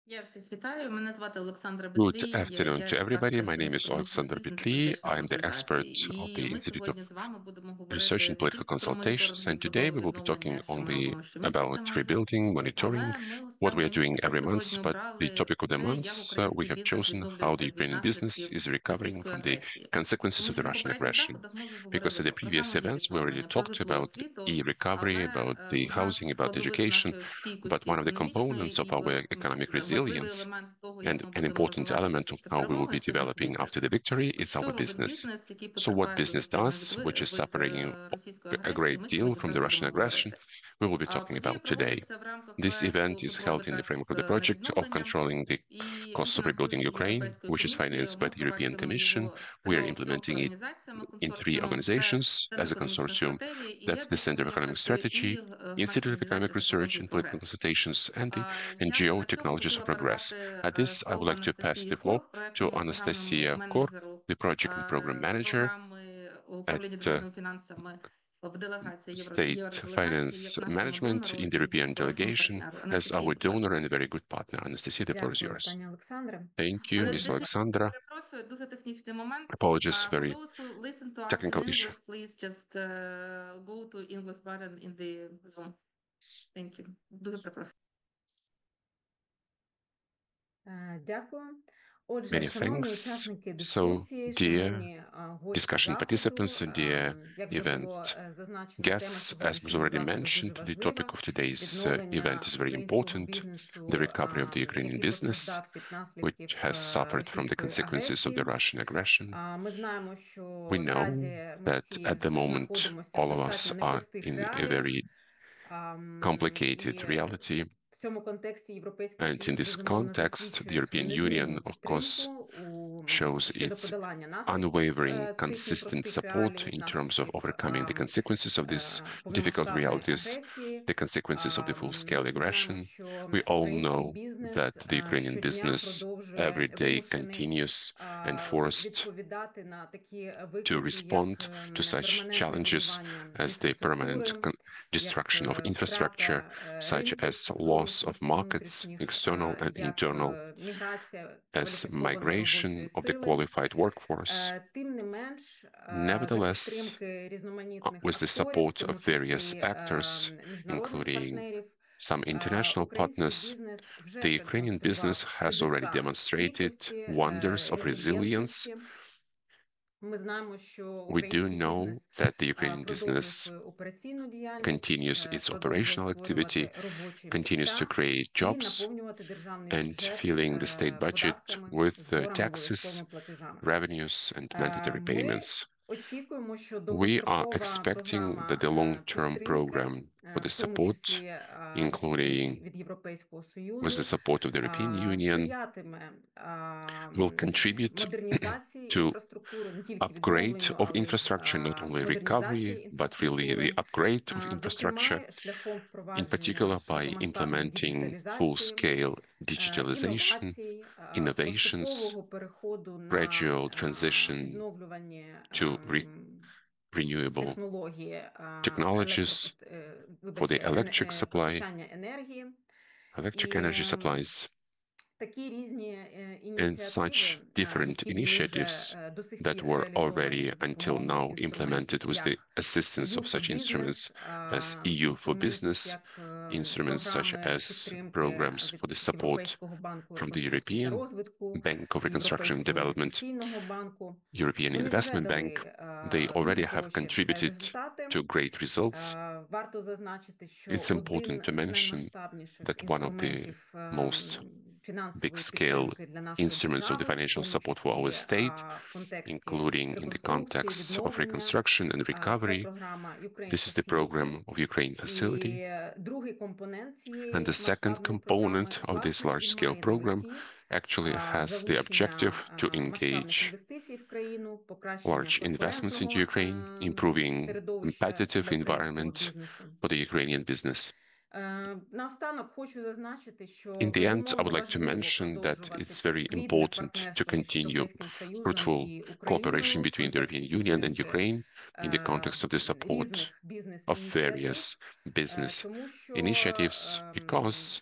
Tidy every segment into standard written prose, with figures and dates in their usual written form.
Я всіх вітаю. Мене звати Олександра Good Бетлій. Я afternoon to являюсь everybody. My практичним name is помічником Oleksandra здійснення Betliy. політичних I'm the expert консультацій. of І the ми Institute of сьогодні з вами будемо Research in говорити не Political тільки про Consultations, and моніторинг today we чудового will be talking відновлення, що ми only робимо about щомісяцями, rebuilding, monitoring, але ми what we are основним doing every month. сьогодні But the обрали topic of the те, month, як we український have бізнес chosen how the відновлюється від Ukrainian business наслідків is recovering російської from the агресії. consequences Тому of the що на Russian попередніх aggression. заходах ми вже Because говорили at the про previous програмне events, we already відновлення, про talked житло, about освіту, e-recovery, about але the одна з housing, about складових education. нашої But стійкості one of the економічної components of і our economic важливий resilience елемент того, and як ми an будемо important розвиватися element of після how we will перемоги, be це наш developing after бізнес. the victory, От it's our що робить business. бізнес, який So what потерпає дуже business сильно does, which is suffering російської a агресії, great ми deal сьогодні from про the це Russian будемо aggression, говорити. we will be talking Події about today. проводяться в рамках This event проекту is доброго held in the framework of the контракту на project of відновлення, controlling the і він costs of rebuilding фінансується Ukraine, Європейською which is комісією. financed by Ми the European впроваджуємо Commission. його We are в трьох implementing it організаціями in three консорціумом. Це organizations as a Центр економічних consortium. стратегій, і That's the ЄДР, Center of який Economic працює, і Strategy, Institute громадська of Economic організація Research технологій and Political «Прогрес». Consultations, and the Я б NGO на цьому Technologies of хотіла Progress. передати At this, I would слово like to pass Анастасії the floor Кор, to проектному програмному Anastasia Kor, менеджеру the project and program manager програми at управління державними фінансами в делегації State євроделегації як Finance нашому Management донору in the і European хорошому delegation партнеру. as Анастасія, our будь ласка. donor and a very good partner. Anastasia, the floor is Дякую, yours. пані Олександре. Thank you, Ms. Анастасія, Oleksandra. перепрошую, дуже технічний момент. Apologies, For very those who listen to us in technical issue. English, please just go to English button in the Zoom. Thank you. Дуже перепрошую. Дякую. Отже, Many шановні thanks. учасники So, дискусії, dear шановні гості discussion заходу, participants and dear як вже було event зазначено, тема guests, as was сьогоднішнього already заходу дуже mentioned, the topic важлива. of today's event Відновлення is very українського important. The бізнесу, recovery of the Ukrainian який business, постраждав від наслідків which has suffered from the російської consequences of the агресії. Russian aggression. Ми знаємо, We що know наразі ми that всі at the moment, знаходимося в all of us достатньо are непростих in a реаліях. very complicated І reality. в цьому контексті Європейський And in Союз, this безумовно, context, the засвідчує свою European Union, незмінну of course, підтримку shows щодо its подолання наслідків unwavering, цих consistent непростих support реалій, in terms of наслідків overcoming the consequences of these difficult повномасштабної realities, агресії. the consequences of the Ми full-scale всі знаємо, aggression. що We all український know that бізнес the Ukrainian щодня business every продовжує day вимушений continues and forced відповідати на такі to виклики, як respond to such перманентне challenges руйнування as the permanent інфраструктури, як destruction of infrastructure, втрата such ринків as loss of зовнішніх і markets, внутрішніх, external and як internal, міграція as кваліфікованої migration робочої of the сили. qualified workforce. Тим не менш, за Nevertheless, підтримки різноманітних with the акторів, в support тому of various числі actors, міжнародних including партнерів, some international український partners, бізнес вже the Ukrainian business продемонстрував has already чудеса demonstrated стійкості, wonders of resilience. резильєнтності. Ми знаємо, що We do український know бізнес that the Ukrainian продовжує business свою операційну діяльність, continues its продовжує operational activity, створювати робочі continues to місця create і jobs, наповнювати державний and бюджет filling the state budget податками, with зборами, taxes, обов'язковими платежами. revenues, and mandatory Ми payments. очікуємо, що We are довгострокова expecting that програма the long-term підтримки, program for the в тому support, числі including від Європейського with the Союзу, support of the European Union, сприятиме will contribute модернізації to інфраструктури, не тільки upgrade відновленню, of але й infrastructure, not only recovery, модернізації but really the інфраструктури, upgrade of infrastructure, зокрема шляхом in впровадження particular by широкомасштабної implementing діджиталізації, full-scale digitalization, інновацій, innovations, поступового переходу на gradual transition відновлювані to renewable технології technologies for the electric supply, постачання енергії. electric І energy supplies, такі різні and ініціативи, such different які були initiatives вже до сих that пір were реалізовані already за until допомогою now інструментів implemented with the як assistance of EU for such instruments Business, as EU for інструментів Business, як instruments such програми as підтримки programs від for the support Європейського банку from the реконструкції та European розвитку, Bank of Reconstruction and Європейського Development, інвестиційного банку. European Вони вже Investment Bank. дали They дуже already have хороші contributed результати. to great results. Варто зазначити, що It's important один to з mention наймасштабніших that one of the інструментів most фінансової big-scale підтримки для нашої instruments of the держави, в financial тому support for our числі state, в контексті including in the реконструкції, context of відновлення, reconstruction and це recovery. програма Ukraine This is the Facility. program of Ukraine Facility. І другий компонент And the цієї second масштабної програми, component of this власне, і large-scale має на program меті actually has the objective залучення to масштабних engage інвестицій в країну, покращення large investments into конкурентного Ukraine, improving середовища competitive для українського environment бізнесу. for the Ukrainian business. Наостанок хочу зазначити, що In the end, I безумовно would like to важливо mention that продовжувати it's very плідне important to партнерство між continue Європейським Союзом fruitful і cooperation Україною в between the контексті European Union and підтримки Ukraine in the context of the support різних of бізнес-ініціатив, various business тому що initiatives, because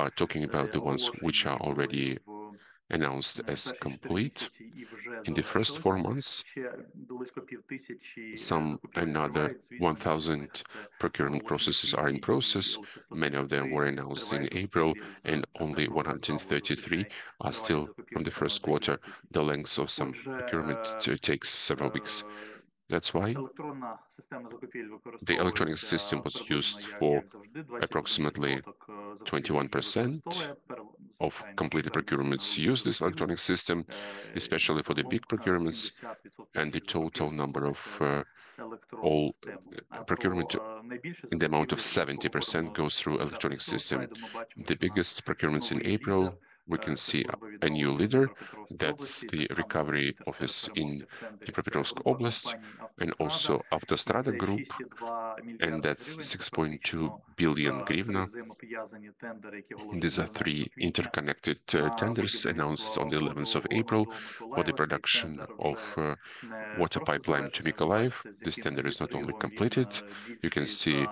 are talking about the ones which are already announced as complete. In the first 4 months, some another 1,000 procurement processes are in process. Many of them were announced in April, and only 133 are still from the first quarter. The length of some procurement takes several weeks. That's why the electronic system was used for approximately 21% of completed procurements use this electronic system, especially for the big procurements, and the total number of all procurement in the amount of 70% goes through electronic system. The biggest procurements in April, we can see a new leader. That's the recovery office in Dnipropetrovsk Oblast, and also Avtostrada Group, and that's 6.2 billion hryvnia. These are three interconnected tenders announced on the 11th of April for the production of water pipeline to Mykolaiv. This tender is not only completed, you can see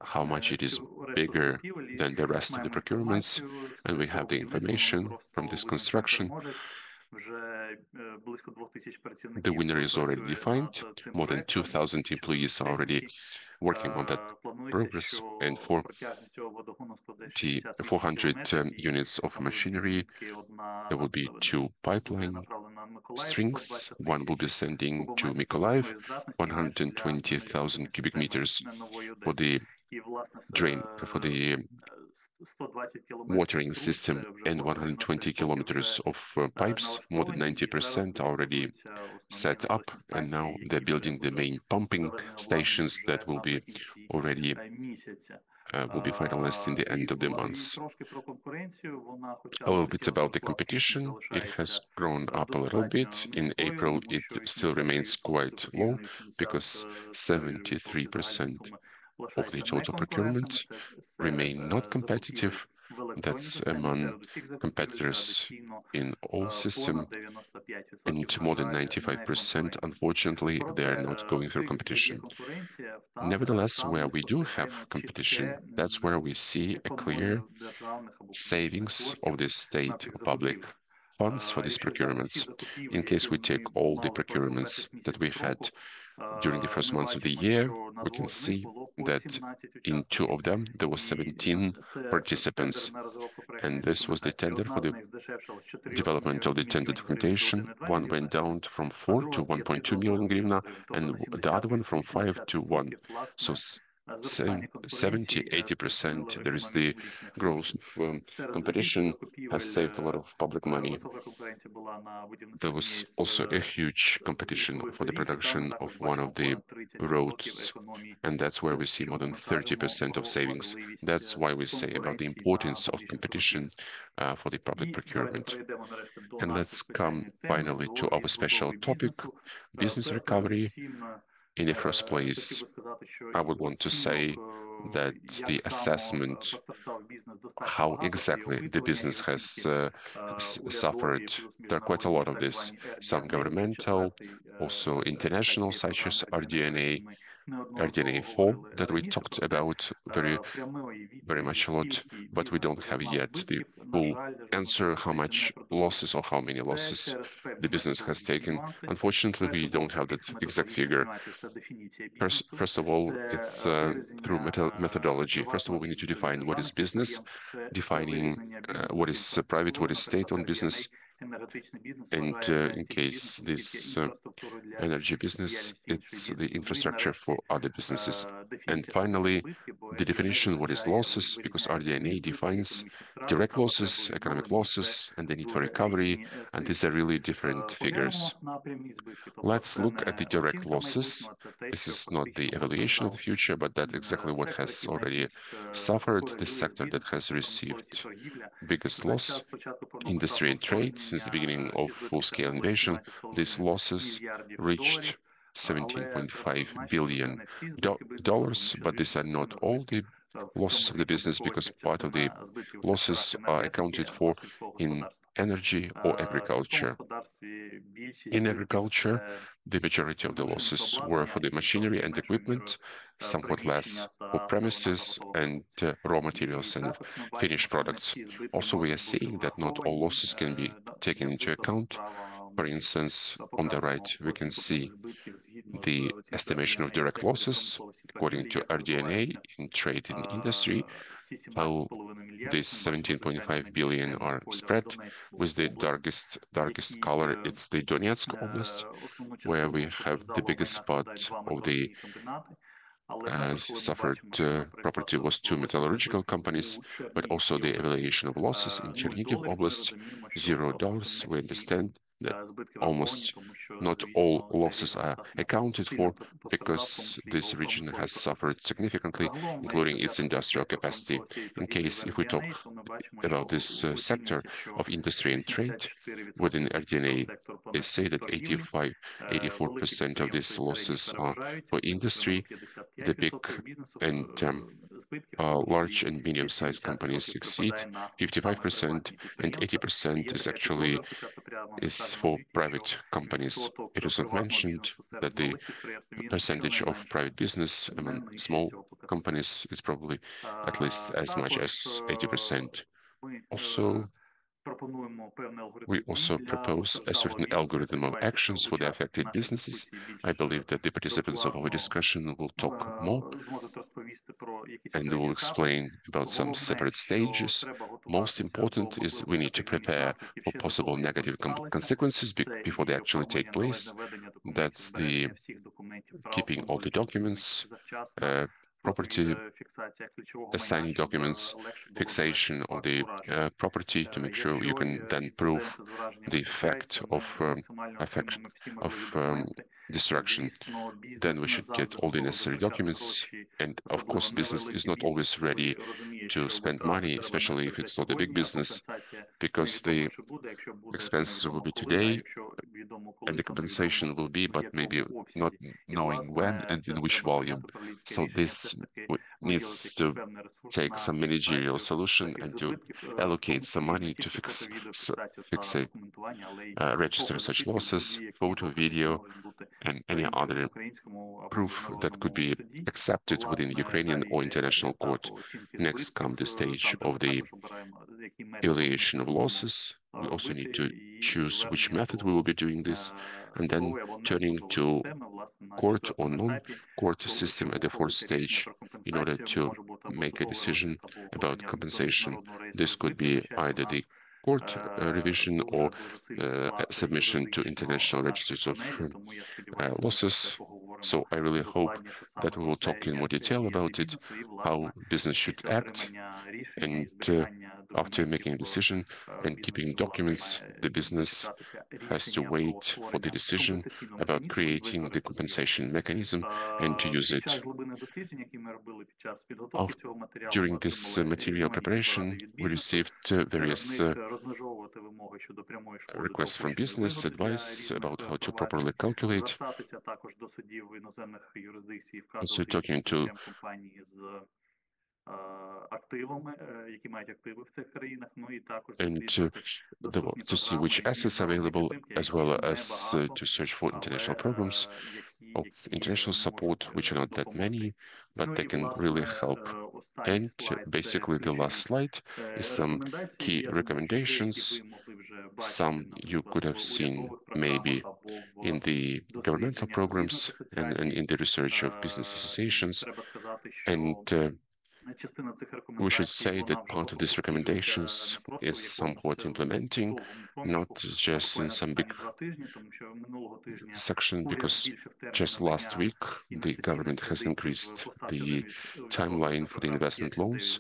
how much it is bigger than the rest of the procurements, and we have the information from this construction. The winner is already defined. More than 2,000 employees are already working on that progress, and for the 400 units of machinery, there will be 2 pipeline strings. One will be sending to Mykolaiv, 120,000 cubic meters for the drain, for the watering system, and 120 kilometers of pipes. More than 90% already set up, and now they're building the main pumping stations that will be already finalized in the end of the month. A little bit about the competition. It has grown up a little bit. In April, it still remains quite low because 73% of the total procurement remain not competitive. That's among competitors in all system, and more than 95%, unfortunately, they are not going through competition. Nevertheless, where we do have competition, that's where we see a clear savings of the state or public funds for these procurements. In case we take all the procurements that we had during the first months of the year, we can see that in 2 of them, there were 17 participants, and this was the tender for the development of the tender documentation. One went down from 4 to 1.2 million hryvnia, and the other one from 5 to 1. So 70–80%, there is the growth of competition has saved a lot of public money. There was also a huge competition for the production of one of the roads, and that's where we see more than 30% of savings. That's why we say about the importance of competition for the public procurement. And let's come finally to our special topic, business recovery. In the first place, I would want to say that the assessment, how exactly the business has suffered, there are quite a lot of this, some governmental, also international, such as RDNA, RDNA4, that we talked about very much a lot, but we don't have yet the full answer how much losses or how many losses the business has taken. Unfortunately, we don't have that exact figure. First of all, it's through methodology. First of all, we need to define what is business, defining what is private, what is state-owned business, and in case this energy business, it's the infrastructure for other businesses. And finally, the definition, what is losses, because RDNA defines direct losses, economic losses, and the need for recovery, and these are really different figures. Let's look at the direct losses. This is not the evaluation of the future, but that's exactly what has already suffered, the sector that has received biggest loss. Industry and trade, since the beginning of full-scale invasion, these losses reached $17.5 billion, but these are not all the losses of the business, because part of the losses are accounted for in energy or agriculture. In agriculture, the majority of the losses were for the machinery and equipment, somewhat less for premises and raw materials and finished products. Also, we are seeing that not all losses can be taken into account. For instance, on the right, we can see the estimation of direct losses according to RDNA in trade and industry, how These 17.5 billion are spread. With the darkest color, it's the Donetsk Oblast, where we have the biggest part of the suffered property was two metallurgical companies, but also the evaluation of losses in Chernihiv Oblast, $0. We understand that almost not all losses are accounted for because this region has suffered significantly, including its industrial capacity. In case, if we talk about this sector of industry and trade within RDNA, they say that 84% of these losses are for industry. The big and large and medium-sized companies exceed 55%, and 80% is actually for private companies. It is not mentioned that the percentage of private business among small companies is probably at least as much as 80%. Also, we also propose a certain algorithm of actions for the affected businesses. I believe that the participants of our discussion will talk more and will explain about some separate stages. Most important is we need to prepare for possible negative consequences before they actually take place. That's the keeping all the documents, property, assigning documents, fixation of the property to make sure you can then prove the fact of destruction. Then we should get all the necessary documents. And of course, business is not always ready to spend money, especially if it's not a big business, because the expenses will be today and the compensation will be, but maybe not knowing when and in which volume. So this needs to take some managerial solution and to allocate some money to register such losses, photo, video, and any other proof that could be accepted within Ukrainian or international court. Next comes the stage of the evaluation of losses. We also need to choose which method we will be doing this, and then turning to court or non-court system at the fourth stage in order to make a decision about compensation. This could be either the court revision or submission to international registers of losses. So I really hope that we will talk in more detail about it, how business should act, and after making a decision and keeping documents, the business has to wait for the decision about creating the compensation mechanism and to use it. During this material preparation, we received various requests from business, advice about how to properly calculate. Also talking to and to see which assets are available, as well as to search for international programs of international support, which are not that many, but they can really help. And basically the last slide is some key recommendations. Some you could have seen maybe in the governmental programs and in the research of business associations. And we should say that part of these recommendations is somewhat implementing, not just in some big section, because just last week the government has increased the timeline for the investment loans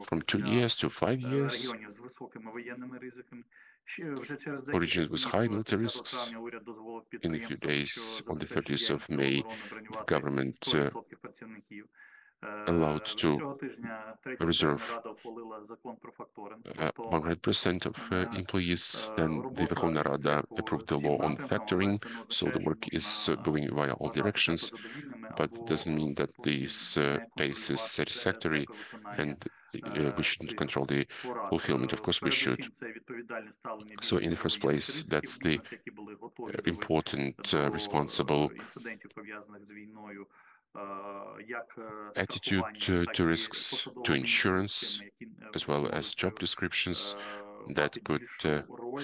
from 2 years to 5 years. For regions with high military risks, in a few days, on the 30th of May, the government allowed to reserve 100% of employees. Then the Verkhovna Rada approved the law on factoring, so the work is going via all directions, but it doesn't mean that this pace is satisfactory and we shouldn't control the fulfillment. Of course we should. So in the first place, that's the important responsible attitude to risks, to insurance, as well as job descriptions that could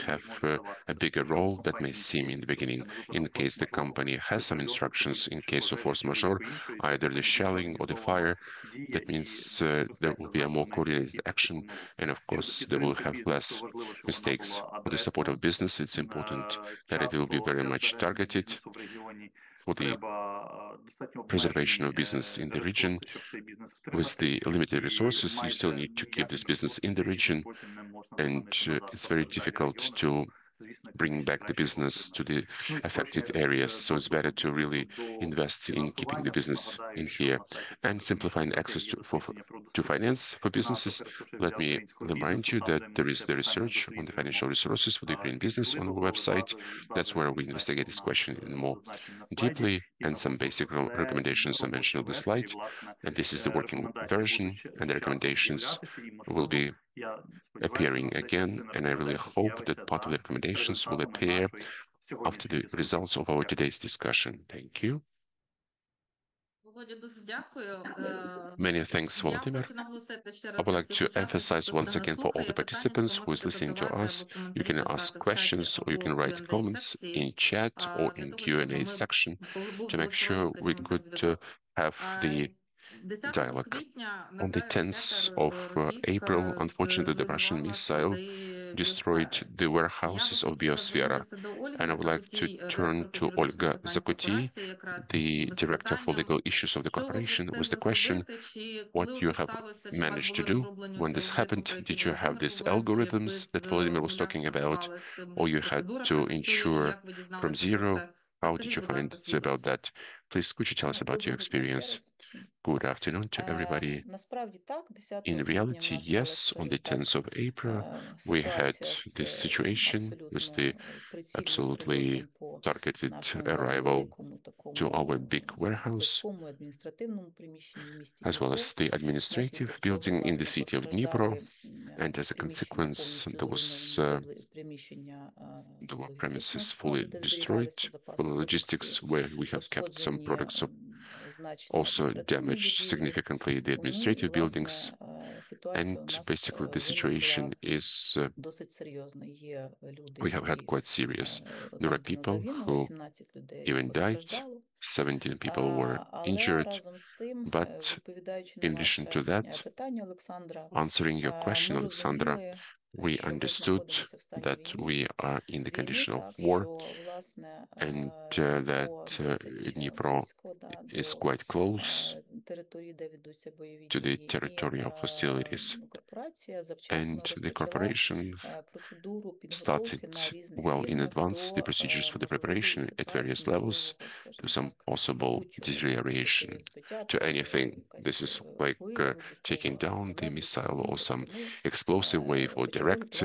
have a bigger role that may seem in the beginning. In case the company has some instructions in case of force majeure, either the shelling or the fire, that means there will be a more coordinated action, and of course there will have less mistakes. For the support of business, it's important that it will be very much targeted for the preservation of business in the region. With the limited resources, you still need to keep this business in the region, and it's very difficult to bring back the business to the affected areas. So it's better to really invest in keeping the business in here and simplifying access to finance for businesses. Let me remind you that there is the research on the financial resources for the Ukrainian business on our website. That's where we investigate this question more deeply, and some basic recommendations are mentioned on the slide. And this is the working version, and the recommendations will be appearing again, and I really hope that part of the recommendations will appear after the results of our today's discussion. Thank you. Many thanks, Volodymyr. I would like to emphasize once again for all the participants who is listening to us, you can ask questions or you can write comments in chat or in Q&A section to make sure we could have the dialogue. On the 10th of April, unfortunately, the Russian missile destroyed the warehouses of Biosphere. And I would like to turn to Olga Zakutii, the Director for Legal Issues of the corporation, with the question, what you have managed to do when this happened? Did you have these algorithms that Volodymyr was talking about, or you had to ensure from zero? How did you find about that? Please, could you tell us about your experience? Good afternoon to everybody. In reality, yes, on the 10th of April, we had this situation with the absolutely targeted arrival to our big warehouse, as well as the administrative building in the city of Dnipro. And as a consequence, there were premises fully destroyed for the logistics, where we have kept some products also damaged significantly the administrative buildings. And basically the situation is we have had quite serious. There are people who even died, 17 people were injured, but in addition to that, answering your question, Oleksandra, we understood that we are in the condition of war, and that Dnipro is quite close to the territory of hostilities. And the corporation started well in advance the procedures for the preparation at various levels to some possible deterioration to anything. This is like taking down the missile or some explosive wave or direct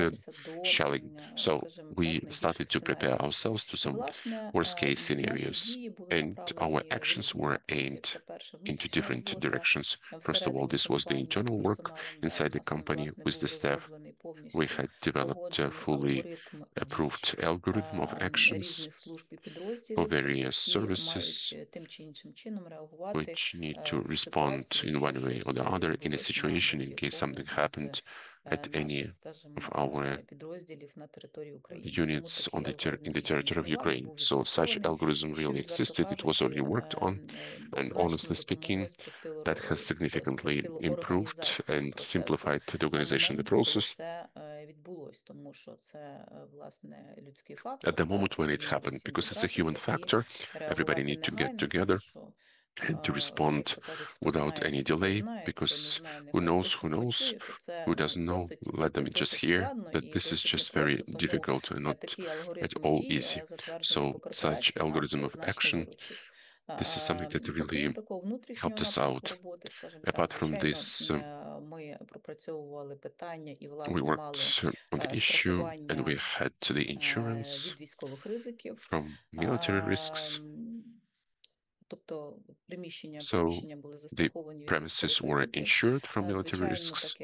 shelling. So we started to prepare ourselves to some worst case scenarios, and our actions were aimed into different directions. First of all, this was the internal work inside the company with the staff. We had developed a fully approved algorithm of actions for various services which need to respond in one way or the other in a situation in case something happened at any of our units on in the territory of Ukraine. So such algorithm really existed, it was already worked on, and honestly speaking, that has significantly improved and simplified the organization, the process. At the moment when it happened, because it's a human factor, everybody need to get together and to respond without any delay, because who knows, who doesn't know, let them just hear that this is just very difficult and not at all easy. So such algorithm of action, this is something that really helped us out. Apart from this, we worked on the issue and we had the insurance from military risks. тобто приміщення So були the застраховані від premises військових were ризиків. insured from military Звичайно, risks так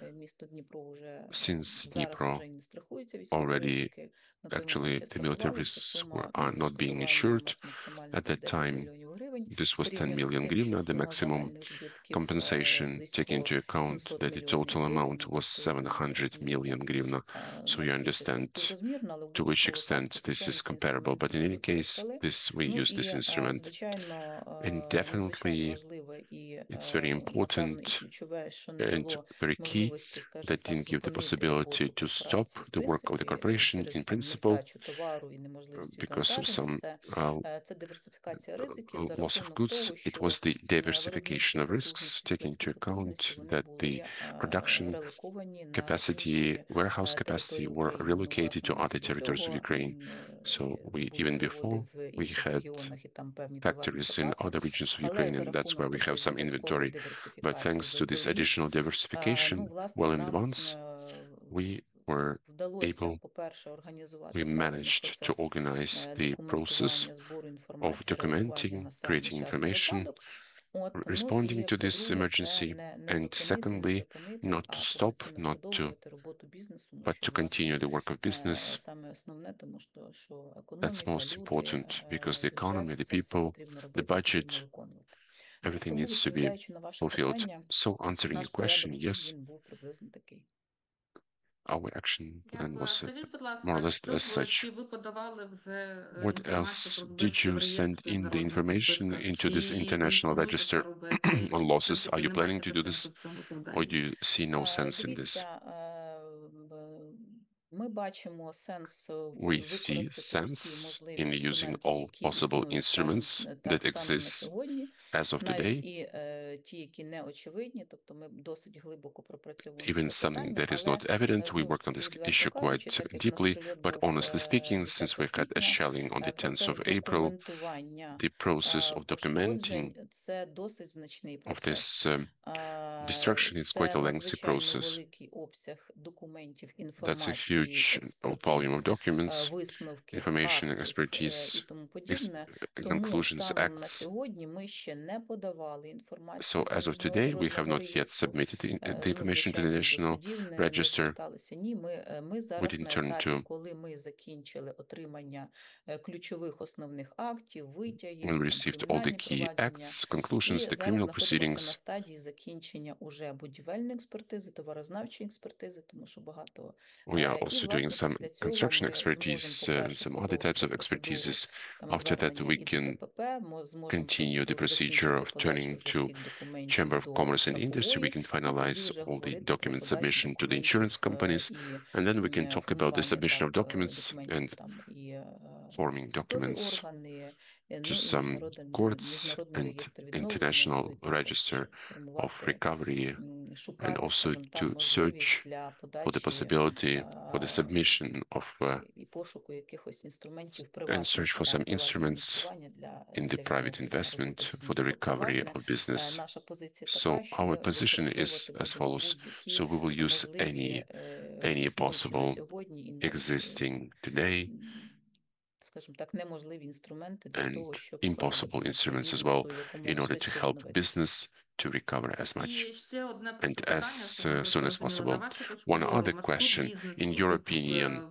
як місто Дніпро вже since зараз Dnipro вже і не страхуються військові already ризики. На той момент actually ще the military страхувалися. risks Сума are not being відшкодування у insured. нас максимальна At це that 10 time, мільйонів гривень. this was 10 Порівняно з million тим, що hryvnia, the сума maximum загальних збитків compensation, taking близько into account 700 that the мільйонів total гривень. amount was Тобто, як 700 розумієте, million hryvnia. So you наскільки це understand співрозмірно, але в to which будь-якому extent випадку, this звичайно, is цей comparable. інструмент But in ми any case, використали. we use this instrument. Звичайно, And надзвичайно definitely, важливе і, it's very напевно, і important ключове, що не and дало very key можливості, скажімо that так, didn't give the зупинити possibility роботу to stop корпорації, в the work of the принципі, corporation через in там principle нестачу товару і неможливість because of відвантаження. some Це диверсифікація ризиків за loss of рахунок goods. того, It що was the diversification виробничі of risks, потужності, taking into складські потужності, account вони that the були production релоковані на capacity, інші warehouse capacity території were України. Ну, relocated власне, to у нас other до territories of цього Ukraine. So we, були even заводи before, в we інших had регіонах і там певні товарні factories in запаси. other regions of Але Ukraine, за and that's where рахунок we have такої some додаткової inventory. But диверсифікації thanks to this заздалегідь, additional diversification, власне, well in нам advance, we were вдалося, able, по-перше, we організувати правильний managed to процес organize the process документування, збору of інформації, реагування documenting, на самий creating нещасний information, випадок. Ну responding і to this по-друге, це emergency, не and зупинити, не secondly, припинити, not to а stop, повноцінно not to, продовжувати роботу бізнесу, тому but що, to continue власне, the work of business. саме основне, тому що That's економіка, most люди, important because the economy, бюджет, the це все people, потрібно the робити, потрібно budget, виконувати. everything Тому, needs to be відповідаючи на ваше fulfilled. питання, So answering наш your question, порядок дій, yes, він був приблизно такий. our action plan Дякую. was Скажіть, будь more or ласка, less as such. чи ви подавали вже What інформацію else про did збитки you в send реєстрі in the народних information збитках? into this Чи ви international плануєте це register робити? on Чи, в losses? Are принципі, you не planning маєте to do сенсу this, в цьому or завданні? do you see no sense in this? Дивіться, ми бачимо сенс We see використати усі sense можливі in using інструменти, all які possible існують, instruments скажімо that так, станом на exist сьогодні, as of навіть today, і ті, які не очевидні, тобто ми досить глибоко пропрацьовуємо even це something питання, that is але not evident. We знову ж worked on таки, this відверто issue кажучи, quite так як у нас deeply, прильот but був honestly speaking, since 10 we had a квітня, shelling on the 10th процес of April, документування the process of documenting пошкоджень – це досить значний of процес. this destruction is quite Це a lengthy надзвичайно process. великий обсяг документів, That's a інформації, huge volume of експертиз, documents, висновків, information, актів і expertise, тому подібне. Тому conclusions, станом на acts. сьогодні ми ще не подавали So інформацію до as of today, we have міжнародного not yet реєстру. submitted the information to the Звичайно, до national судів не register. зверталися. Ні, ми We зараз на didn't turn етапі, to коли ми закінчили отримання ключових основних актів, витягів, when we там, received all the кримінальні key провадження. acts, conclusions, І the зараз criminal знаходимося на proceedings. стадії закінчення уже будівельної експертизи, товарознавчої експертизи, тому що багато. We are І, also doing власне, some після цього construction ми зможемо, expertise and по-перше, some other types продовжити of процедуру expertises. там After that, звернення we і до can КПП, ми зможемо, в continue the принципі, вже procedure закінчити of подачу turning вже to всіх документів Chamber of до Commerce and Industry. We страхової, can і тоді finalize вже all the говорити про document подачу submission to the insurance документів companies, і and then we can talk about the формування submission of documents документів and там і forming судові documents органи, to ну і some courts міжнародний and реєстр відновлення, ну і international також register of формувати, recovery, and шукати, also скажімо так, to можливість search для for the подачі possibility for the submission of і пошуку якихось інструментів and search for some приватного instruments інвестування in the private відновлення investment роботи for the бізнесу. Тобто, recovery власне, of business. наша позиція So така, що our ми position is використовувати as будемо follows. будь-які So we will use можливі any існуючі на possible сьогодні і навіть, existing today скажімо так, неможливі інструменти для and того, щоб impossible допомогти instruments as бізнесу well in якомога order to швидше help відновитися. business to recover as much І ще одне and просто питання, as щоб ми soon as зрозуміли. На possible. вашу точку One зору, other маршрут question. бізнесу In your opinion,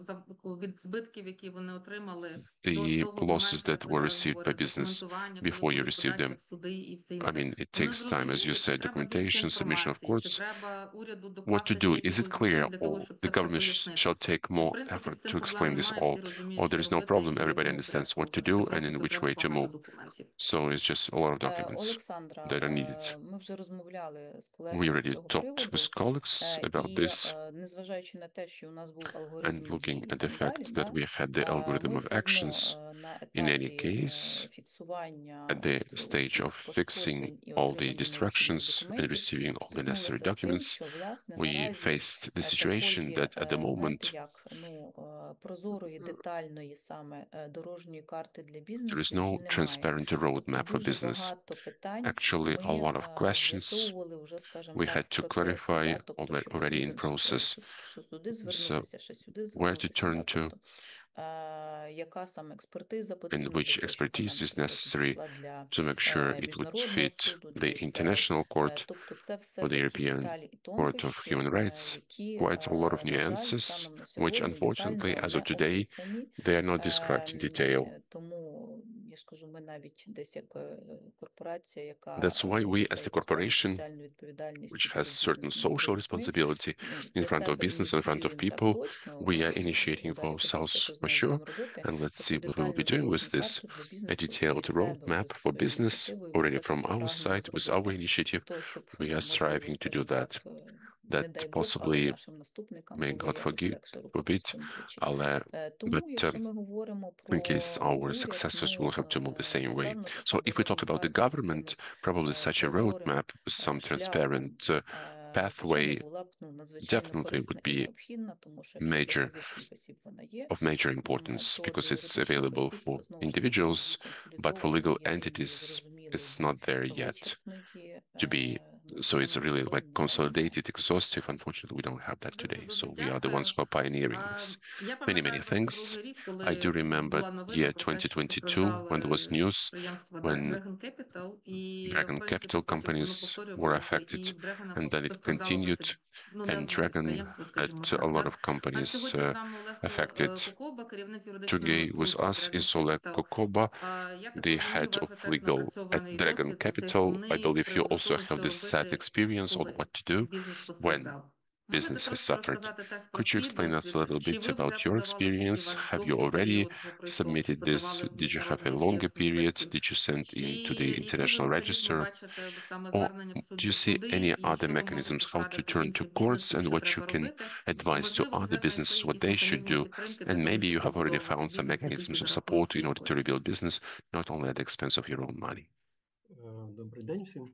від збитків, які вони отримали до the того losses моменту, that як ви were зараз received by говорите, business документування, before you коли будуть receive подачі them, в суди і все I інше. mean, it Вони takes time, as you зрозуміли, чи said, треба більше documentation, submission of інформації, чи courts. треба уряду What to докластися do? Is it якихось clear, зусиль для того, or щоб the це все government пояснити? shall take Чи, в more принципі, effort з цим to проблем explain this немає, all, всі розуміють, or що there is no робити, problem, і everybody ну, understands порядку what to вже. do Це and просто in це which треба way to багато move? документів. So it's just a lot of documents Олександра, that are needed. ми вже розмовляли з We колегами з already цього talked with приводу, colleagues about і this, незважаючи на те, що у нас був and алгоритм looking дій і at the так далі, fact that we had the algorithm ми of все одно actions, на in any етапі case, фіксування at the stage of усіх fixing пошкоджень і all the отримання необхідних distractions and документів receiving all the necessary стикнулися з тим, documents, що, власне, we наразі faced the situation такої, that at the знаєте, moment як, прозорої, детальної саме дорожньої карти для there is бізнесу no її немає. transparent Тобто roadmap for дуже business. багато питань Actually, a ми lot of questions з'ясовували вже, скажімо we так, had в to процесі, clarify тобто, що already in потрібен process. що туди So звернутися, що сюди where to звернутися, turn to? тобто, яка саме експертиза and потрібна для which того, щоб вона expertise is necessary підійшла для to make sure it would міжнародного fit суду, для the ЄРП. International Court Тобто це все or the такі European деталі і Court of тонкощі, Human Rights. які, Quite a lot of на жаль, nuances, станом на which сьогодні unfortunately, детально as of не today, описані. they are not described in detail. Тому, я ж кажу, ми навіть десь як корпорація, яка That's why we, as несе the якусь певну corporation, соціальну відповідальність which і has перед certain бізнесом, і social перед людьми, responsibility in для front of себе business and in front of ініціюємо так people, точно, we are initiating for далі подивимося, ourselves що з for нею sure, будемо робити. and let's see Тобто what we will be детальну doing with дорожню this. карту для A бізнесу detailed від себе, ми roadmap за for своєю business ініціативою already все-таки from our прагнемо side with our зробити, для initiative. того, щоб, We are можливо, striving to скажімо do that. так, не дай That Бог, але possibly, нашим наступникам may було God якось легше рухатись в forbid, цьому ключі. but Тому, якщо ми говоримо про in case our уряд, successors will have to move the same way. напевно, така So if we talk дорожня about the карта з government, якимось probably such a прозорим roadmap with some шляхом transparent звичайно, pathway була б надзвичайно definitely корисна would і be необхідна, тому що якщо для major фізичних осіб вона є, of major importance то because для it's юридичних available осіб, for знову ж таки, individuals, but for консолідованої, legal єдиної, entities, it's зрозумілої, not there yet вичерпної, to be. So it's станом на really like сьогодні немає. consolidated, exhaustive. Unfortunately, we don't have that today. So we are the ones who are pioneering this. Я Many, пам'ятаю many thanks. 22-й рік, I коли do remember була новина year про те, що 2022 when there was постраждали news підприємства when Dragon Capital, і, в Dragon принципі, Capital потім воно companies were повторювалося, і affected, в Драгона and then it постраждало continued, досить, не and одне Dragon підприємство, had скажімо a так, lot да? of А companies сьогодні з нами Олег affected. Кукоба, керівник юридичної Today with служби us is Dragon Oleg Capital. Kukoba, Я так the розумію, у head вас of вже теж legal at напрацьований Dragon досвід, оцей Capital. I сумний, з believe you приводу also того, have що this sad робити, experience on коли what to do бізнес when постраждав. Можете business has трошки suffered. розказати теж про Could you свій explain us досвід? a little Чи bit ви вже about your подавали, скільки experience? ваш Have you довгий already період ви пройшов, submitted this? подавали в Did you have a міжнародний longer реєстр period? збитків? Did you send Чи into the який international механізм ви register? бачите саме Or звернення в do you see суди, any і other що ви можете mechanisms how to порадити turn to іншим courts бізнесу, and що what you треба can робити? І, advise to можливо, other вже знайшли businesses what якісь they should механізми do? підтримки для And того, maybe you щоб have already побудовувати found some бізнес не mechanisms тільки of за рахунок support in своїх order to коштів. rebuild business, not only at the expense of your own money. Добрий день всім.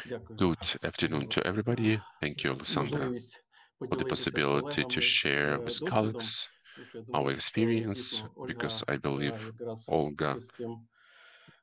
Дякую Good afternoon to everybody. Thank you, Oleksandra, можливість for the поділитися з possibility to колегами share with досвідом, colleagues тому що я our думаю, що experience, дійсно because Ольга I believe якраз Olga таки з цим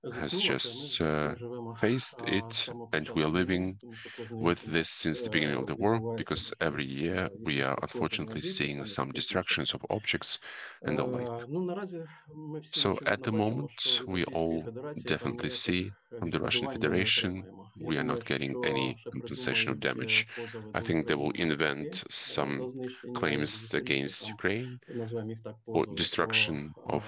has зіткнулася. Ми just з цим живемо faced з it, самого and we are початку війни, living тому що кожний with рік у this нас since the beginning of the war, відбуваються because такі every year we якісь are пошкодження unfortunately об'єктів, seeing там і some таке інше. destructions of objects and the like. Ну, наразі ми всі So at очевидно the бачимо, що moment, від we Російської all Федерації там definitely ніяких see from the Russian відшкодувань ми не Federation отримаємо. Я we are думаю, not getting що any ще compensation of придумають damage. позови I до think they will України invent навпаки some за знищення і claims скоріше against там, Ukraine назвемо їх так, for позови destruction of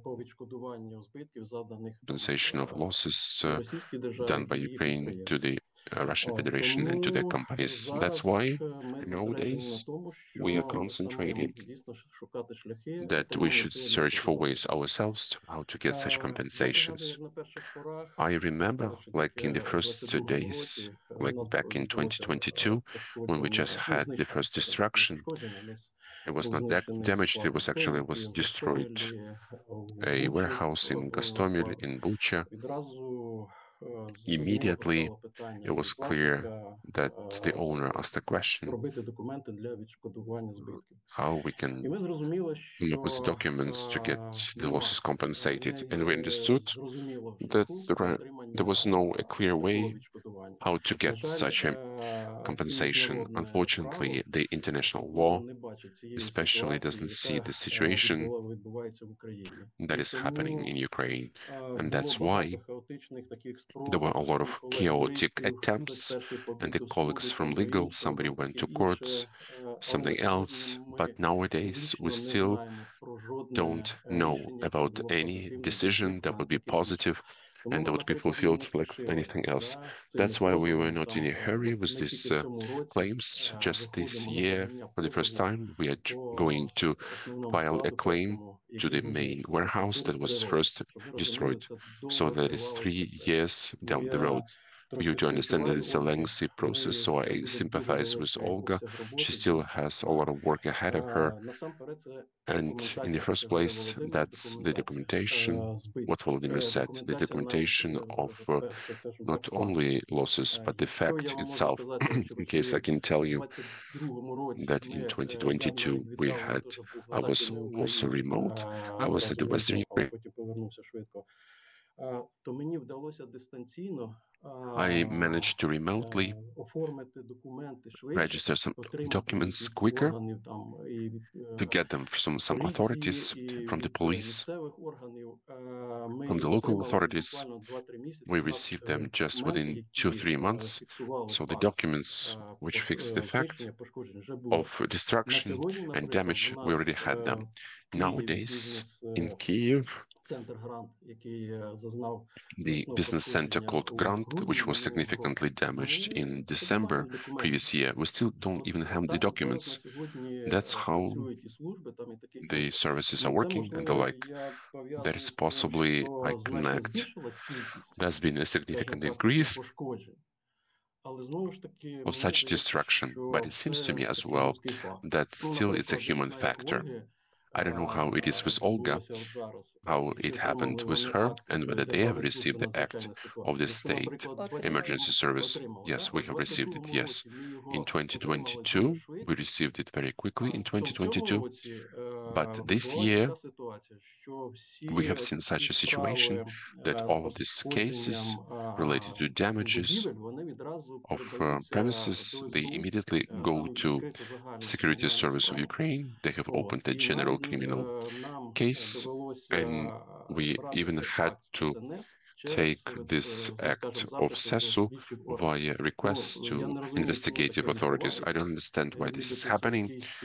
по відшкодуванню збитків, заданих там compensation of losses російській державі done by її Ukraine to підприємствам. the Russian Federation and to their Тому companies. That's зараз why ми зосереджені на nowadays тому, we are що самим concentrated дійсно шукати шляхи that we отримання should цієї search for необхідної ways допомоги. ourselves to how to get such Я пригадую, compensations. як на перших порах, I remember, ще like тільки in the у first 22-му days, році у like нас back in відбулося 2022, when we just пошкодження, had the знищення, first скажімо так, не destruction. пошкодження, десь It was був not that знищений damaged, it склад was actually Гостомель, was Київ destroyed Гостомелі, в a Бучі warehouse in половина Gostomel складу. in Bucha. Відразу зрозуміло Immediately, постало питання it was від clear власника that the owner asked the question робити документи для відшкодування збитків. how we І can ми зрозуміли, come up with що documents to get the нема losses compensated. And we не understood зрозумілого that шляху для there was отримання no a clear такого way відшкодування. how to На get жаль, such a compensation. міжнародне Unfortunately, право the international особливо law не бачить цієї especially ситуації, doesn't see яка the situation відбувається в Україні. that І is happening in тому Ukraine. And було that's багато why хаотичних таких there спроб were a lot і of chaotic колег-юристів. Хтось attempts, перший and побіг the до colleagues суду, from там до legal, іншого, somebody там went таке to courts, інше. Але something на сьогодні else. But ми nowadays, we публічно не still знаємо про жодне don't know рішення, яке about було any позитивним для decision всіх that would на be такі тлі. positive Тому and ми, that would be наприклад, і не fulfilled like спішили anything else. з цими That's why we were позовами. not in Там a hurry with не this тільки в цьому році claims. Just this виходимо на year, подання for the first позову time, we are going по to основному file a складу claim першому, to який the був main знищений. warehouse that Через 3 was роки. first Щоб ви розуміли, destroyed. це So that is довготривалий 3 процес. years Тому down the road. я For you трошки to understand that співчуваю it's a Ользі. lengthy В process, неї so ще I буде дуже sympathize with великий Olga. обсяг She роботи, still дійсно. has a lot of work ahead of her. Насамперед, це And in the документація, те, first що говорив place, Володимир, that's the documentation, what збитків. Volodymyr said, the Документація documentation of перше, скажімо not так, факт. only losses, but the Що fact я вам можу itself. сказати, In case I очевидь, can tell у you 22-му році that in ми, я навіть 2022 we відправлений теж був на I was Західній also Україні, remote. I was at зразу the Western уїжджав, але Ukraine. потім повернувся швидко. то мені вдалося дистанційно I managed to remotely оформити документи швидше, register some отримати їх documents від quicker, органів там і від to get them from some authorities, поліції, і from the від police, місцевих органів. Ми from їх the local отримали authorities. буквально 2-3 місяці. We У нас received them just документи, within які 2-3 months. фіксували So the факт documents which fix the fact знищення, пошкоджень вже були. of На destruction сьогодні, and наприклад, damage, у we already нас had them. в Києві Nowadays, in Kyiv, центр Грант, який зазнав the значного business center пошкодження called у Grant, грудні which was минулого significantly року. damaged Ми in ще не December маємо документів. previous year, we still don't even have the Так, зараз на documents. сьогодні That's how працюють і служби, там і таке the інше. services are Ну, це, working and the можливо, like. я That пов'язую is з тим, possibly I що значно connect. збільшилась кількість, There's been a скажімо significant так, increase пошкоджень. Але знову ж таки, of мені such здається, destruction, що but it seems to це me as такий well людський фактор. that Ну, still it's a наприклад, я human знаю factor. Ольги, I don't know how it is with Olga, відбулося от зараз, how чи it happened отримали with вони her, акт and whether they have Державної служби received the act надзвичайних of ситуацій. the Якщо, state наприклад, в emergency 22-му service. отримали, Yes, а we в have received it, 22-му yes. році ми In його отримали дуже 2022, швидко, we received it very quickly in то в цьому 2022, році but this відбулася year така ситуація, що we всі have seen ці such a справи situation that з all these cases пошкодженням related to damages будівель, вони відразу of передаються premises, до they СБУ, immediately go там to відкрито загальне Security кримінальне Service of справа. Ukraine. They have От. opened a І general навіть criminal нам case, довелося and we брати even цей had акт to СНС take через, this ну, act скажімо, of запити до CESU слідчих органів. via requests Ну, я to не розумію, чому investigative таке authorities. I відбувається. don't understand why this is Нібито це happening. якийсь,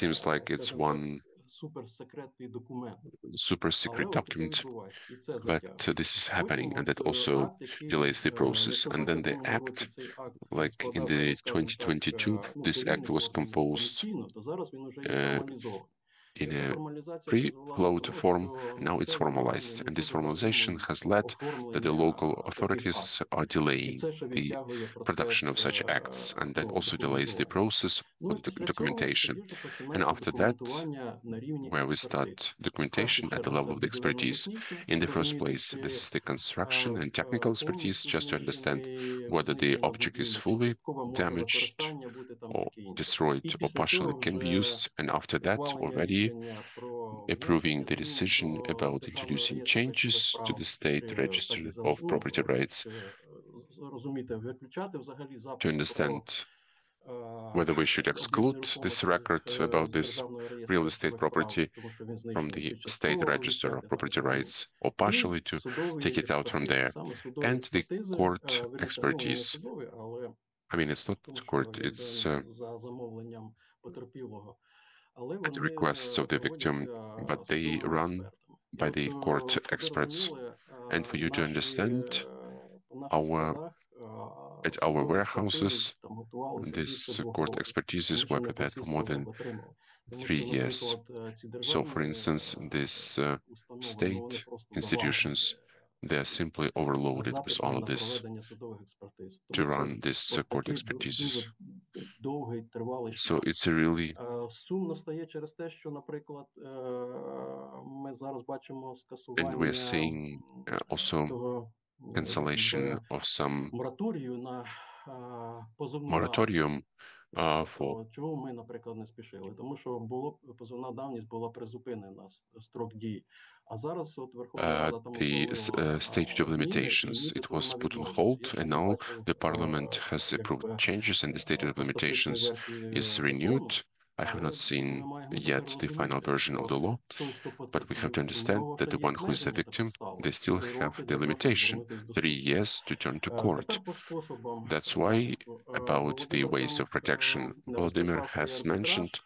Seems like it's скажімо так, one суперсекретний документ. super Але secret от таке document, відбувається. І це but затягує. this is happening, Потім and that от also акт, який, delays the process. якщо в And then the 22-му році act, цей акт like in складався, the ну, скажімо так, 2022, ну, this act цивільним was розумом, composed комісійно, то зараз він вже є uh, формалізований. in Ця a формалізація призвела до pre-float того, form. що Now it's місцеві органи formalized, не and this дуже formalization затримують has led that the оформлення local таких authorities актів. are І delaying це ще the відтягує production of процес such acts, and that того also delays the документування. process Ну for і the після цього documentation. тоді вже And починається after that, документування на рівні where we експертиз. start В documentation першу at the чергу level це of the expertise. будівельно-технічне, In the first зрозуміти, place, чи this is the construction and technical expertise, повністю just to understand whether the знищена object is будівля, чи fully частково може damaged використання бути там or таке інше. destroyed І or після partially цього can be вже used. And after that, ухвалення already рішення про approving внесення the змін decision до about Державного introducing реєстру речових changes to прав, the state чи register так і of property rights чи зрозуміти, виключати взагалі to запис про understand whether we should об'єкт exclude this нерухомості record about з this Державного реєстру real estate речових прав, property тому що він from знищений, the чи state частково register of виключати там і property так далі. rights or І partially to судові take it out from експертизи. there. Саме судові And the експертизи, court вірніше, ну, вони не expertise. судові, але I mean, it's not тому що court, якби it's за замовленням потерпілого, але at the вони requests of the victim, проводяться but they судовими run експертами. І by от, the court щоб ви experts. розуміли, And for you to understand, по наших our складах at our судові експертизи warehouses, там готувалися більше these 2 court років. expertises Тому що were не по prepared всі for more склади than отримали. Тому 3 що, years. наприклад, ці So, державні for instance, these установи, ну, вони state просто institutions, they are simply overloaded with all запитами of на this проведення судових експертиз. to Тому це run these от court такий expertises. дуже довгий, тривалий So шлях. it's a really, Сумно стає через те, що, наприклад, ми зараз бачимо and we are скасування seeing also того cancellation of some мораторію на позовну moratorium for То чому ми, наприклад, не спішили? Тому що позовна давність була призупинена, строк дії. А зараз от Верховна Рада там the statute of зміни, і limitations. It нібито was вона put on відновиться. hold, Я and сьогодні now бачив, the parliament has approved якби changes, and the statute of остаточну limitations версію is закону, renewed. I have але not seen ми маємо yet тепер the final розуміти, version of що the law, той, хто but we have to потерпів, у understand нього that ще the є one who is a обмеження та victim, підстави. they still 3 have роки the для того, щоб limitation, звернутися до 3 суду. years to turn to court. Тепер по способам That's why захисту. about the Володимир ways там of protection, Volodymyr розписав свій has арбітраж. mentioned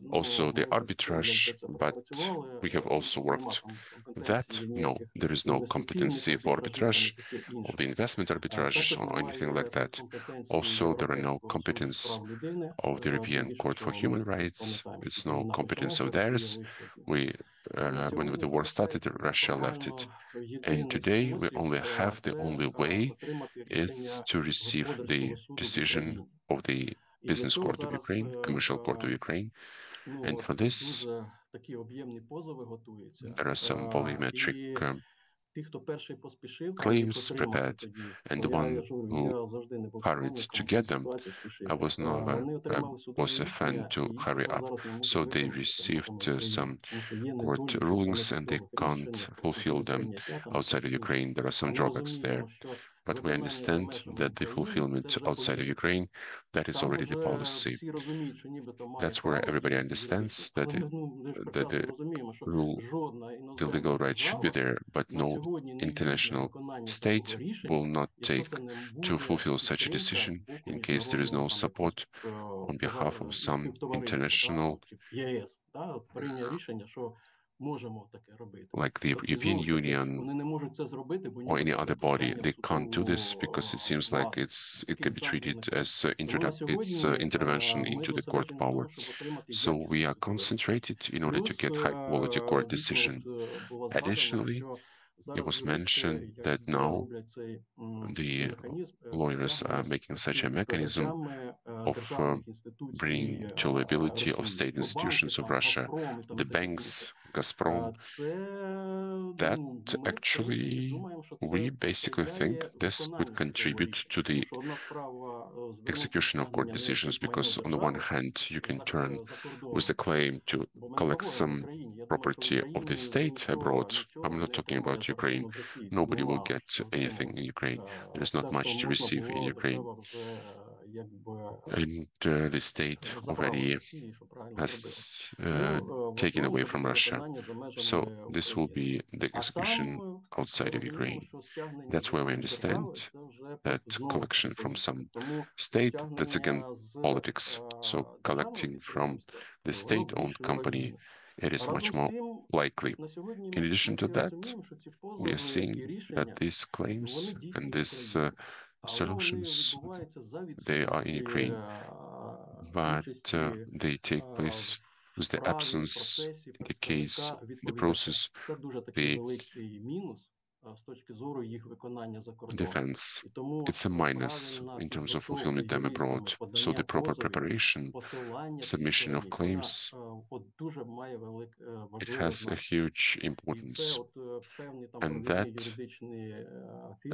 Ну, also the ми з цим вже arbitrage, це but пропрацювали. we have also Нема worked там that. компетенції No, ніяких there is no інвестиційних competency for арбітражів там і arbitrage, таке of інше. the investment arbitrages Також or anything немає like that. компетенції Also, there are no Європейського суду з competence прав людини. of the Тим European більше, Court що for ми Human ж Rights. пам'ятаємо, що It's коли no війна competence почалася, of Росія theirs. вийшла з них. We, І на when the сьогодні war started, залишається Russia left it. формально And єдиний today, we спосіб only have the це only way отримати is рішення to receive господарського the суду в decision Україні. of the І для Business цього Court of зараз Ukraine, Commercial Court of Ukraine. ну, And for от this, дуже такі об'ємні позови готуються. there are some volumetric І claims prepared, and the one who hurried to get them, I was a fan to hurry up. So they received some court rulings and they can't fulfill them outside of Ukraine. There are some drawbacks there. But we understand that the fulfillment outside of Ukraine, that is already the policy. That's where everybody understands that the rule, the legal right should be there, but no international state will not take to fulfill such a decision in case there is no support on behalf of some international, like the European Union or any other body. They can't do this because it seems like it can be treated as intervention into the court power. So we are concentrated in order to get high quality court decision. Additionally, it was mentioned that now the lawyers are making such a mechanism of bringing to liability of state institutions of Russia, the banks, Gazprom. That actually, we basically think this would contribute to the execution of court decisions, because on the one hand, you can turn with a claim to collect some property of the state abroad. I'm not talking about Ukraine. Nobody will get anything in Ukraine. There is not much to receive in Ukraine. And the state already has taken away from Russia. So this will be the execution outside of Ukraine. That's where we understand that collection from some state, that's again politics. So collecting from the state-owned company, it is much more likely. In addition to that, we are seeing that these claims and these solutions, they are in Ukraine, but they take place with the absence, in the case, the process, the defense. It's a minus in terms of fulfillment them abroad. So the proper preparation, submission of claims, it has a huge importance. And that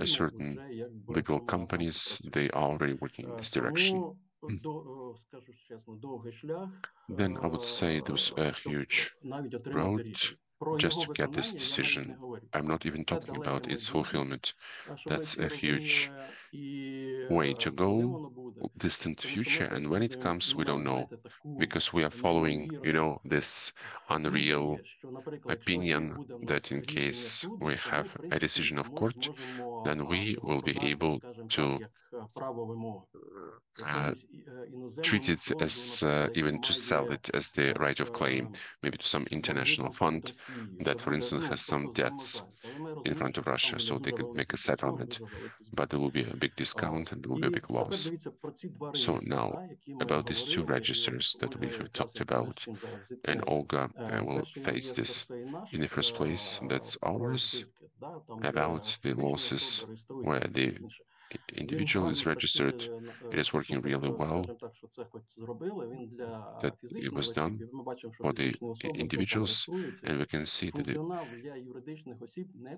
certain legal companies, they are already working in this direction. Then I would say there was a huge road just to get this decision. I'm not even talking about its fulfillment. That's a huge way to go, distant future, and when it comes, we don't know, because we are following, this unreal opinion that in case we have a decision of court, then we will be able to treat it as even to sell it as the right of claim, maybe to some international fund that, for instance, has some debts in front of Russia, so they could make a settlement, but there will be a big discount and there will be a big loss. So now, about these two registers that we have talked about, and Olga will face this. In the first place, that's ours, about the losses where the individual is registered. It is working really well, that it was done for the individuals, and we can see that the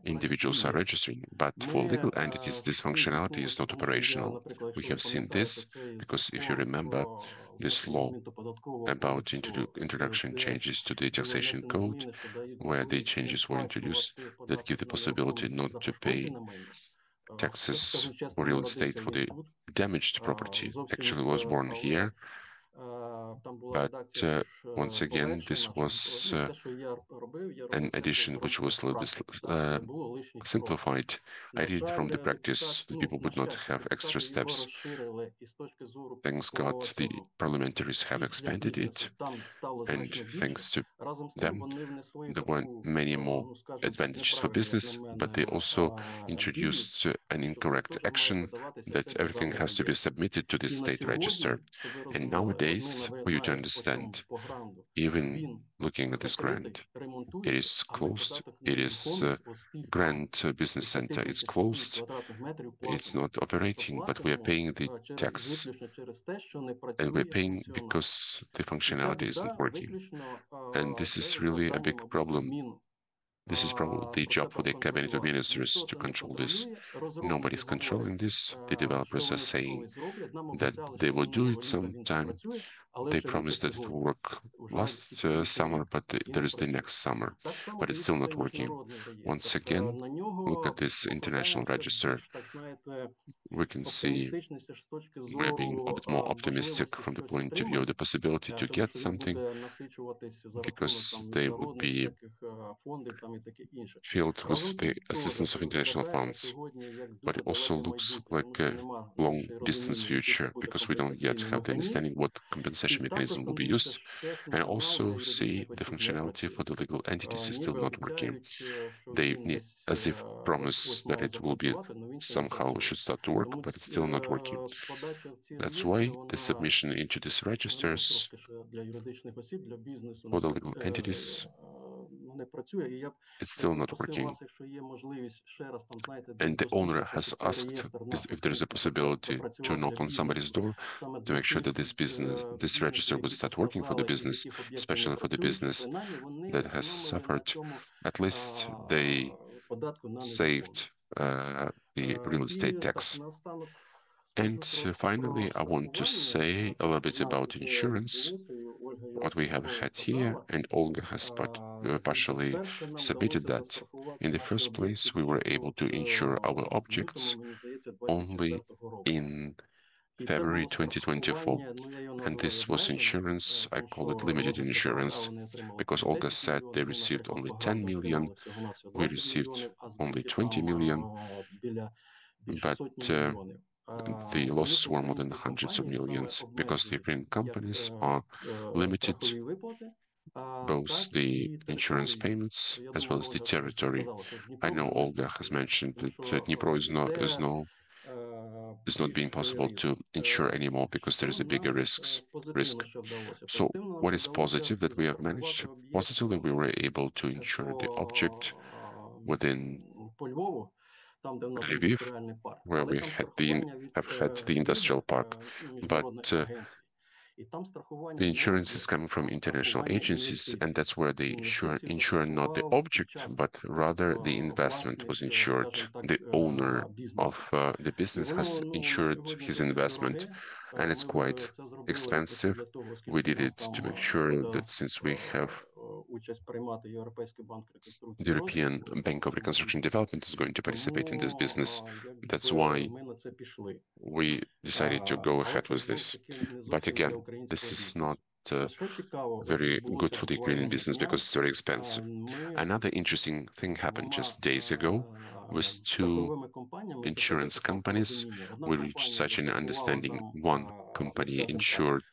individuals are registering, but for legal entities, this functionality is not operational. We have seen this because if you remember this law about introduction changes to the taxation code, where the changes were introduced that give the possibility not to pay taxes for real estate for the damaged property. Actually was born here, but once again, this was an addition which was a little bit simplified. I did it from the practice. The people would not have extra steps. Thanks God, the parliamentaries have expanded it, and thanks to them, there were many more advantages for business, but they also introduced an incorrect action that everything has to be submitted to the state register. And nowadays, for you to understand, even looking at this grant, it is closed. It is Grand Business Center. It's closed. It's not operating, but we are paying the tax. And we're paying because the functionality isn't working. And this is really a big problem. This is probably the job for the cabinet of ministers to control this. Nobody's controlling this. The developers are saying that they will do it sometime. They promised that it will work last summer, but there is the next summer, but it's still not working. Once again, look at this international register. We can see we're being a bit more optimistic from the point of view of the possibility to get something, because they would be filled with the assistance of international funds. But it also looks like a long-distance future, because we don't yet have the understanding what compensation mechanism will be used, and also see the functionality for the legal entities is still not working. They need, as if promise that it will be somehow should start to work, but it's still not working. That's why the submission into these registers for the legal entities, it's still not working. And the owner has asked if there is a possibility to knock on somebody's door to make sure that this register would start working for the business, especially for the business that has suffered. At least they saved the real estate tax. And finally, I want to say a little bit about insurance, what we have had here, and Olga has partially submitted that. In the first place, we were able to insure our objects only in February 2024, and this was insurance, I call it limited insurance, because Olga said they received only 10 million, we received only 20 million, but the losses were more than hundreds of millions, because the European companies are limited both the insurance payments as well as the territory. I know Olga has mentioned that Dnipro is not being possible to insure anymore because there is a bigger risk. So what is positive that we have managed? Positively, we were able to insure the object within Lviv, where we have had the industrial park, but the insurance is coming from international agencies, and that's where they insure not the object, but rather the investment was insured. The owner of the business has insured his investment, and it's quite expensive. We did it to make sure that since we have the European Bank of Reconstruction and Development is going to participate in this business, that's why we decided to go ahead with this. But again, this is not very good for the Ukrainian business because it's very expensive. Another interesting thing happened just days ago with two insurance companies. We reached such an understanding. One company insured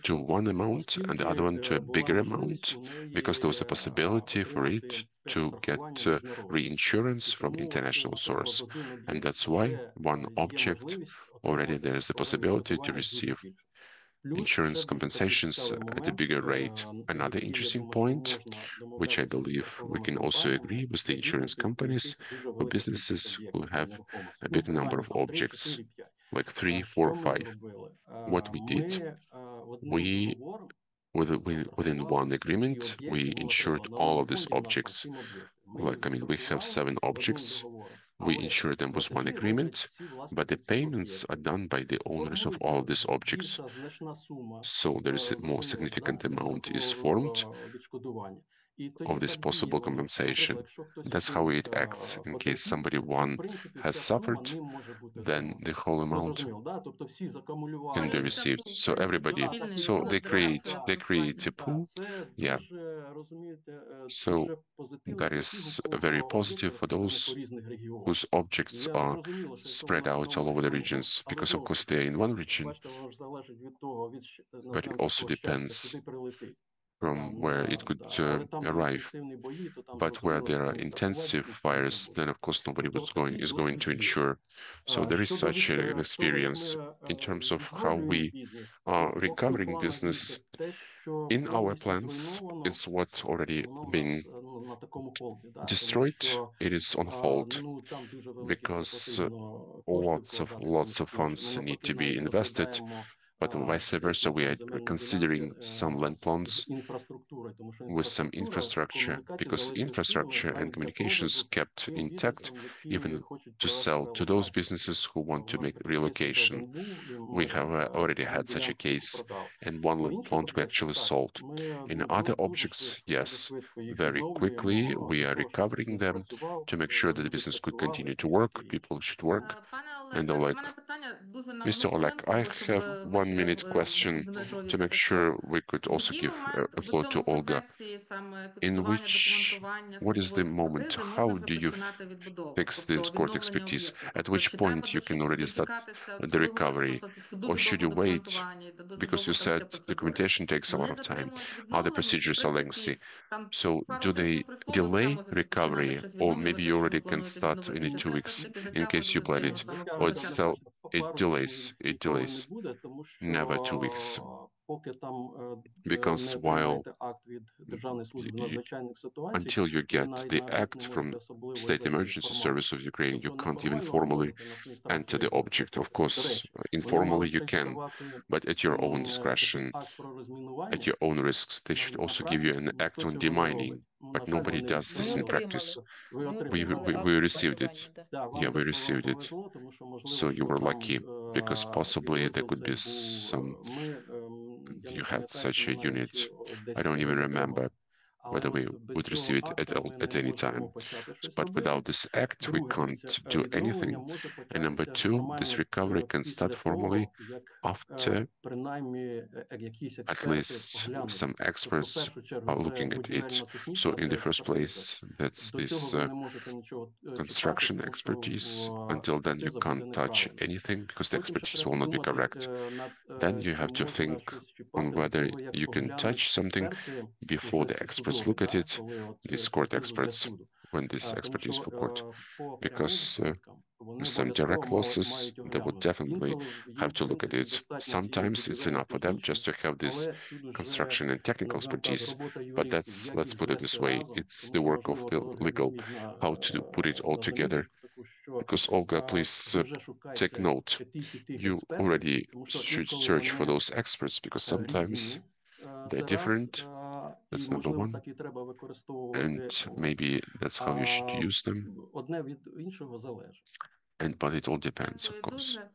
to one amount and the other one to a bigger amount, because there was a possibility for it to get reinsurance from international source. And that's why one object already there is a possibility to receive insurance compensations at a bigger rate. Another interesting point, which I believe we can also agree with the insurance companies, for businesses who have a big number of objects, like 3, 4, 5. What we did, we within one agreement, we insured all of these objects. Like, I mean, we have 7 objects. We insure them with one agreement, but the payments are done by the owners of all these objects. So there is a more significant amount is formed of this possible compensation. That's how it acts. In case somebody one has suffered, then the whole amount can be received. So everybody, so they create a pool. Yeah. So that is very positive for those whose objects are spread out all over the regions, because of course they're in one region, but it also depends from where it could arrive. But where there are intensive fires, then of course nobody is going to insure. So there is such an experience in terms of how we are recovering business in our plans. It's what already been destroyed. It is on hold because lots of funds need to be invested. but vice versa, we are considering some land plots з інфраструктурою, тому що with some інфраструктура, infrastructure, комунікації because залишились infrastructure цілими and для communications продажу kept тим intact, бізнесам, які even хочуть to провести sell to those релокацію. businesses who want to У нас make такий кейс вже relocation. один був, і We ми have already одну had such a ділянку case, продали. and one По land інших plant we об'єктах, actually так, sold. ми In дуже other дуже objects, швидко, дуже yes, швидко їх very quickly відновлюємо we для are того, щоб recovering бізнес them працював, to make sure that the люди business could працювали continue to і work, таке інше. people should work. Пане And Олеже, в Oleg, мене питання дуже на Mr. одну Oleg, хвилинку, I бо щоб have ви 1 minute ще question Дмитрові to make також. sure we could В also який give момент a в floor to цьому Olga. процесі саме In фіксування, which, документування what is the судової moment? експертизи How можна вже do you починати відбудову, fix the тобто court відновлення expertise? об'єкту? At Тобто which чи point треба you can already start дочекатися, the чи ви говорите recovery, просто що or дуже should довго you wait? документування, і дуже Because you довго там ще said процедури. documentation takes a lot Вони of time. затримують Other відновлення, чи в procedures are lengthy. принципі там So пару do тижнів they пройшло, ви вже delay можете починати recovery, щось or maybe відновлювати, you якщо ви already can плануєте start відновити, in чи 2 це все ж weeks таки in case you затягується plan до it, самого or Затягується it's початку? still однозначно. it Пару delays, тижнів ніколи не буде, тому never 2 weeks. що поки там Because не while отримаєте акт від Державної служби надзвичайних ситуацій, until you ви get the навіть не act можете from особливо State зайти Emergency формально. Service of Ukraine, you Тобто can't even неформально ви formally можете на свій страх і enter the ризик object. Of заходити. До course, речі, вони informally мали you втретє can, давати but at your own такий discretion, акт про at розмінування. your own risks. They should На also give you практиці an act ніхто on цього не demining, робить. but На жаль, nobody вони does this Ми in відмінили. practice. отримали. Ви Ми отримали. отримали We акт received розмінування, it. да. Да, Yeah, вам we received it. повезло, тому що можливо, So you що were там lucky because possibly there підрозділ could цей be some, був. Я не you had пам'ятаю, чи such ми a навіть unit. I десь don't even remember отримали. Але whether we от без would цього receive it акта ми не at any можемо time. почати щось But without робити. this act, we Друге, дивіться, can't do відновлення anything. може And number початися two, this формально recovery can після start formally того, як after принаймні якісь at експерти least поглянуть. some Тобто, в experts першу чергу, are це looking at it. будівельно-технічна So in ця the first експертиза. place, that's До цього this ви не можете нічого чіпати, construction тому що expertise. Until then, you експертиза буде can't touch неправильна. anything because the Потім ще expertise треба will not be думати correct. над Then you чи have to можна think щось on чіпати до whether того, як you can touch поглянуть something експерти, before уже the ці experts судові, look at да, it, коли от цю these court експертизу для experts, суду. when this Тому expertise що for court. по прямим Because збиткам вони some direct обов'язково losses, мають they would оглянути. definitely Інколи їм, have в to look at принципі, it. достатньо цієї Sometimes it's enough for them just будівельно-технічної, to have this але тут уже, construction and technical назвемо так, expertise. робота But юристів, як let's їх put it this звести way, разом, it's тому the що, work of можливо, the то Ольга legal, візьміть how to put it all на together. заміточку таку, що Because Olga, please ви вже take шукаєте note. тих і тих You експертів, already тому що should інколи search for вони those experts because sometimes різні. they're Це раз, different. і, That's number можливо, one. так і треба використовувати. And maybe that's how you should use them. Одне від іншого залежить. But it all depends, of Дякую course. дуже.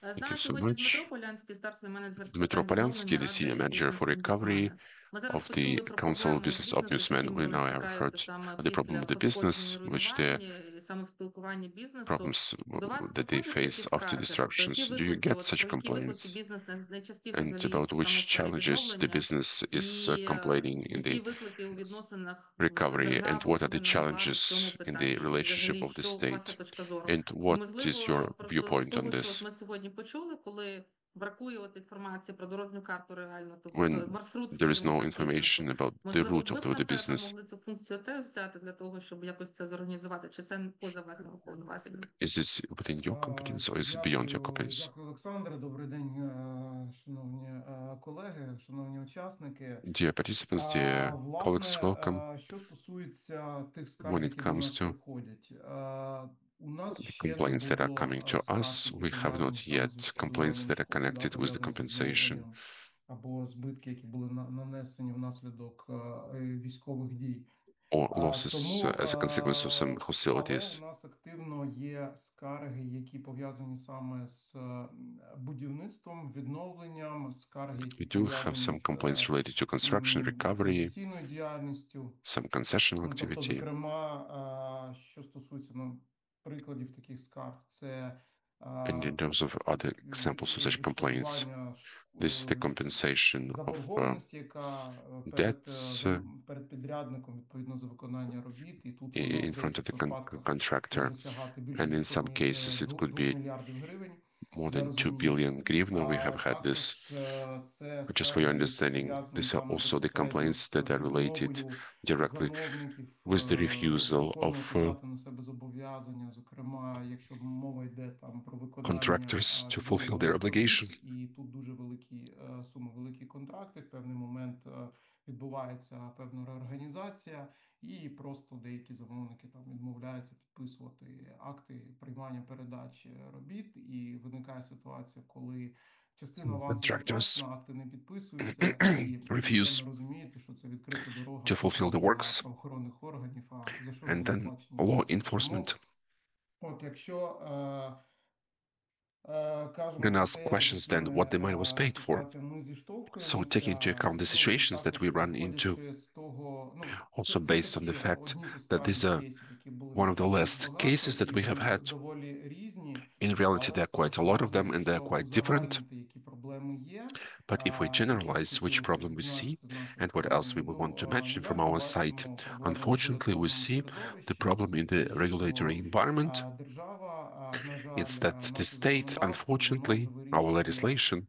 З Thank нами you so сьогодні Дмитро much. Полянський, старший менеджер з Dmytro питань Polyansky, відновлення the senior Ради manager for recovery бізнес-омбудсмена. Ми зараз of почули the про Council of проблеми Business бізнесу, з Ombudsman. якими We вони now have стикаються heard саме the problem після of the пошкоджень і business, which the руйнувань, і саме в спілкуванні бізнесу. problems До вас that they приходять такі face after скарги? Тобто, які destructions. Do you виклики, get such про які виклики complaints? бізнес найчастіше And about жаліється which саме в сфері challenges the відновлення? business is І complaining in які the виклики у відносинах з recovery, and державою what are the повинна влади в цьому challenges in the питанні? І relationship взагалі, of the що ваша state? точка зору? And І, what is можливо, your просто з viewpoint on того, що this? ми сьогодні почули, коли бракує от інформації про дорожню карту реально, тобто When маршрут, there is скажімо no так, бізнесу. information about the Можливо, route ви of б на the себе business, могли цю функцію теж взяти для того, щоб якось це зорганізувати, чи це поза вашими повноваженнями? is this within your competence or is it beyond your competence? Дякую, Олександре. Добрий день, шановні колеги, шановні учасники. Dear participants, dear colleagues, welcome. Що стосується тих When скарг, it які до comes нас to приходять, у нас the ще не complaints that are було coming to скарг, us, які we have пов'язані not саме yet з complaints that are відшкодуванням connected with the пов'язаних з compensation відновленням або збитки, які були нанесені внаслідок військових дій. or losses as a consequence of some Але у hostilities. нас активно є скарги, які пов'язані саме з будівництвом, відновленням, скарги, які We do have пов'язані some з complaints related to construction, recovery, концесійною діяльністю. some concessional Тобто, activity. зокрема, що стосується прикладів таких скарг, це And in terms of other examples of such complaints, відшкодування this is the compensation of заборгованості, яка debts перед підрядником відповідно за виконання робіт, і тут in воно в front of деяких the випадках contractor. може сягати більше And in some cases, it could 2 be мільярдів гривень. more Для than 2 розуміння. billion hryvnia. We have had this. Також це But just for your скарги, які understanding, пов'язані these are саме also the безпосередньо complaints з that are related відмовою directly замовників with the refusal виконувати, of взяти на себе зобов'язання, зокрема, якщо мова йде там про виконання contractors to fulfill their відновлювальних obligation. робіт, і тут дуже великі суми, великі контракти. В певний момент відбувається певна реорганізація, і просто деякі замовники там відмовляються підписувати акти приймання передачі робіт, і виникає ситуація, коли частина Some авансу contractors заплачена, акти не підписуються, і ви refuse самі розумієте, що це відкрита дорога to fulfill the для works, правоохоронних органів. А за що ж and були then оплачені law кошти? Тому, enforcement якщо кажемо then про ask те, з questions then якими what the money was paid for. ситуаціями ми So take into зіштовхуємося, account the ну і situations that we також run into, виходячи з того, ну also це based on the такі fact одні з that these останніх are кейсів, які були one of the насправді їх last багато, cases that і we have вони had. доволі різні. In reality, Але there are quite a lot of насправді, them and they're якщо quite different. узагальнити, які проблеми є, But if we які б generalize which хотілося problem we see відзначити з нашої and what else we сторони, would want to ну, mention from ніяк our side, бачимо проблеми в unfortunately, we регуляторному see the середовищі. problem in Це the те, regulatory що environment. держава, на It's жаль, that the наше state, законодавство, воно вже unfortunately, our вирішує legislation,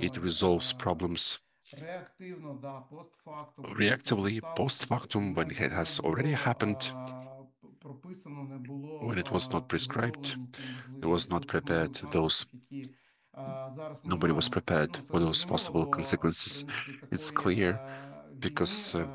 it проблеми resolves problems реактивно, да, постфактум, коли це вже reactively, post сталося, factum, when it не has already було happened, прописано, не було when it was not prescribed, підготовлені ті it можливі was not тих prepared, можливих those наслідків, які зараз ми nobody was маємо. Це, prepared ну, це for those зрозуміло, possible бо в consequences. принципі It's такої clear війни because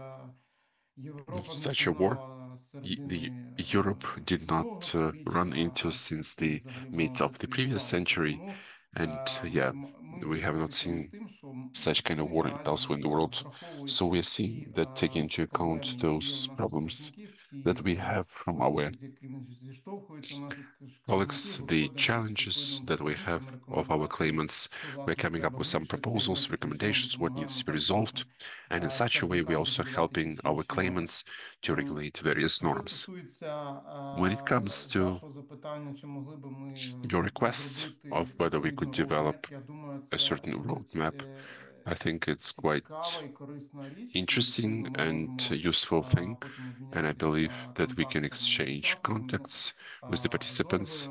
Європа не such a war зазнала з the середини Europe did not минулого run сторіччя, into since ну, the взагалі mid минулого of the previous десятиліття. century. Тому And yeah, ми we have not зіштовхуємося з seen тим, що such kind of ми war наразі, elsewhere in the world. So враховуючи we are seeing ті that taking into account проблеми, які є у those наших problems скаржників, that ті we have from our виклики, з якими зіштовхуються наші скаржники, colleagues, the виходимо з challenges відповідними that we have пропозиціями, of our рекомендаціями, claimants, що, we're власне, coming up треба with some вирішити, і ми proposals, таким чином recommendations, what needs допомагаємо to be також нашим resolved. And in such a way, we're скаржникам also регулювати ті helping чи our інші норми. claimants to regulate various Що norms. стосується When it comes to вашого запитання, чи могли би ми your request of зробити whether we could відповідний develop роудмеп, я думаю, a це certain дуже roadmap, I think it's quite цікава і корисна річ, і interesting відповідно ми and можемо useful thing. потім And I believe обмінятися that we can контактами з exchange учасниками. Ну, contacts with the participants.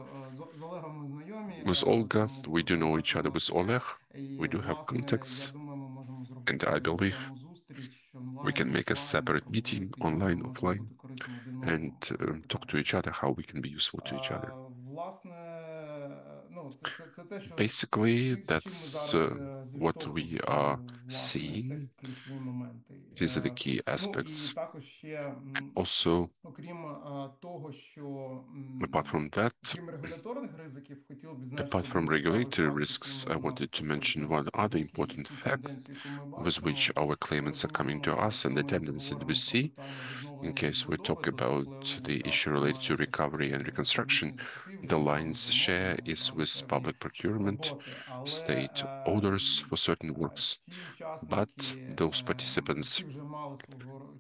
З Олегом ми знайомі, With Olga, тому we do know each контакти у other. With нас є. Oleg, І, we do have власне, я contacts. думаю, ми можемо And зробити I believe окрему зустріч we can онлайн, make a офлайн, separate meeting, проговорити, як ми online, можемо offline, бути корисними один and одному з цього talk to питання. each other how we can be useful to each other. Власне, ну, це те, що Basically, з чим ми that's зараз what we зіштовхуємося, are власне, це seeing. ключові моменти. These are the key Ну, і aspects. також ще, Also, окрім того, що, apart from that, крім регуляторних ризиків, хотів б відзначити apart from один цікавий regulatory факт, risks, яким I у нас wanted to mention підтверджується one other скаржники, і important ту fact тенденцію, яку ми with which бачимо. our Ми claimants are coming розуміємо, to що us and якщо the ми tendency that we говоримо про see питання in відновлення і case we відбудови, talk то тут about впливовий the issue фактор related to мають все ж recovery таки and reconstruction. публічні закупівлі, The державне lion's share замовлення, is там with певні public procurement, роботи. Але state orders for certain works. ті But учасники, those participants які вже мали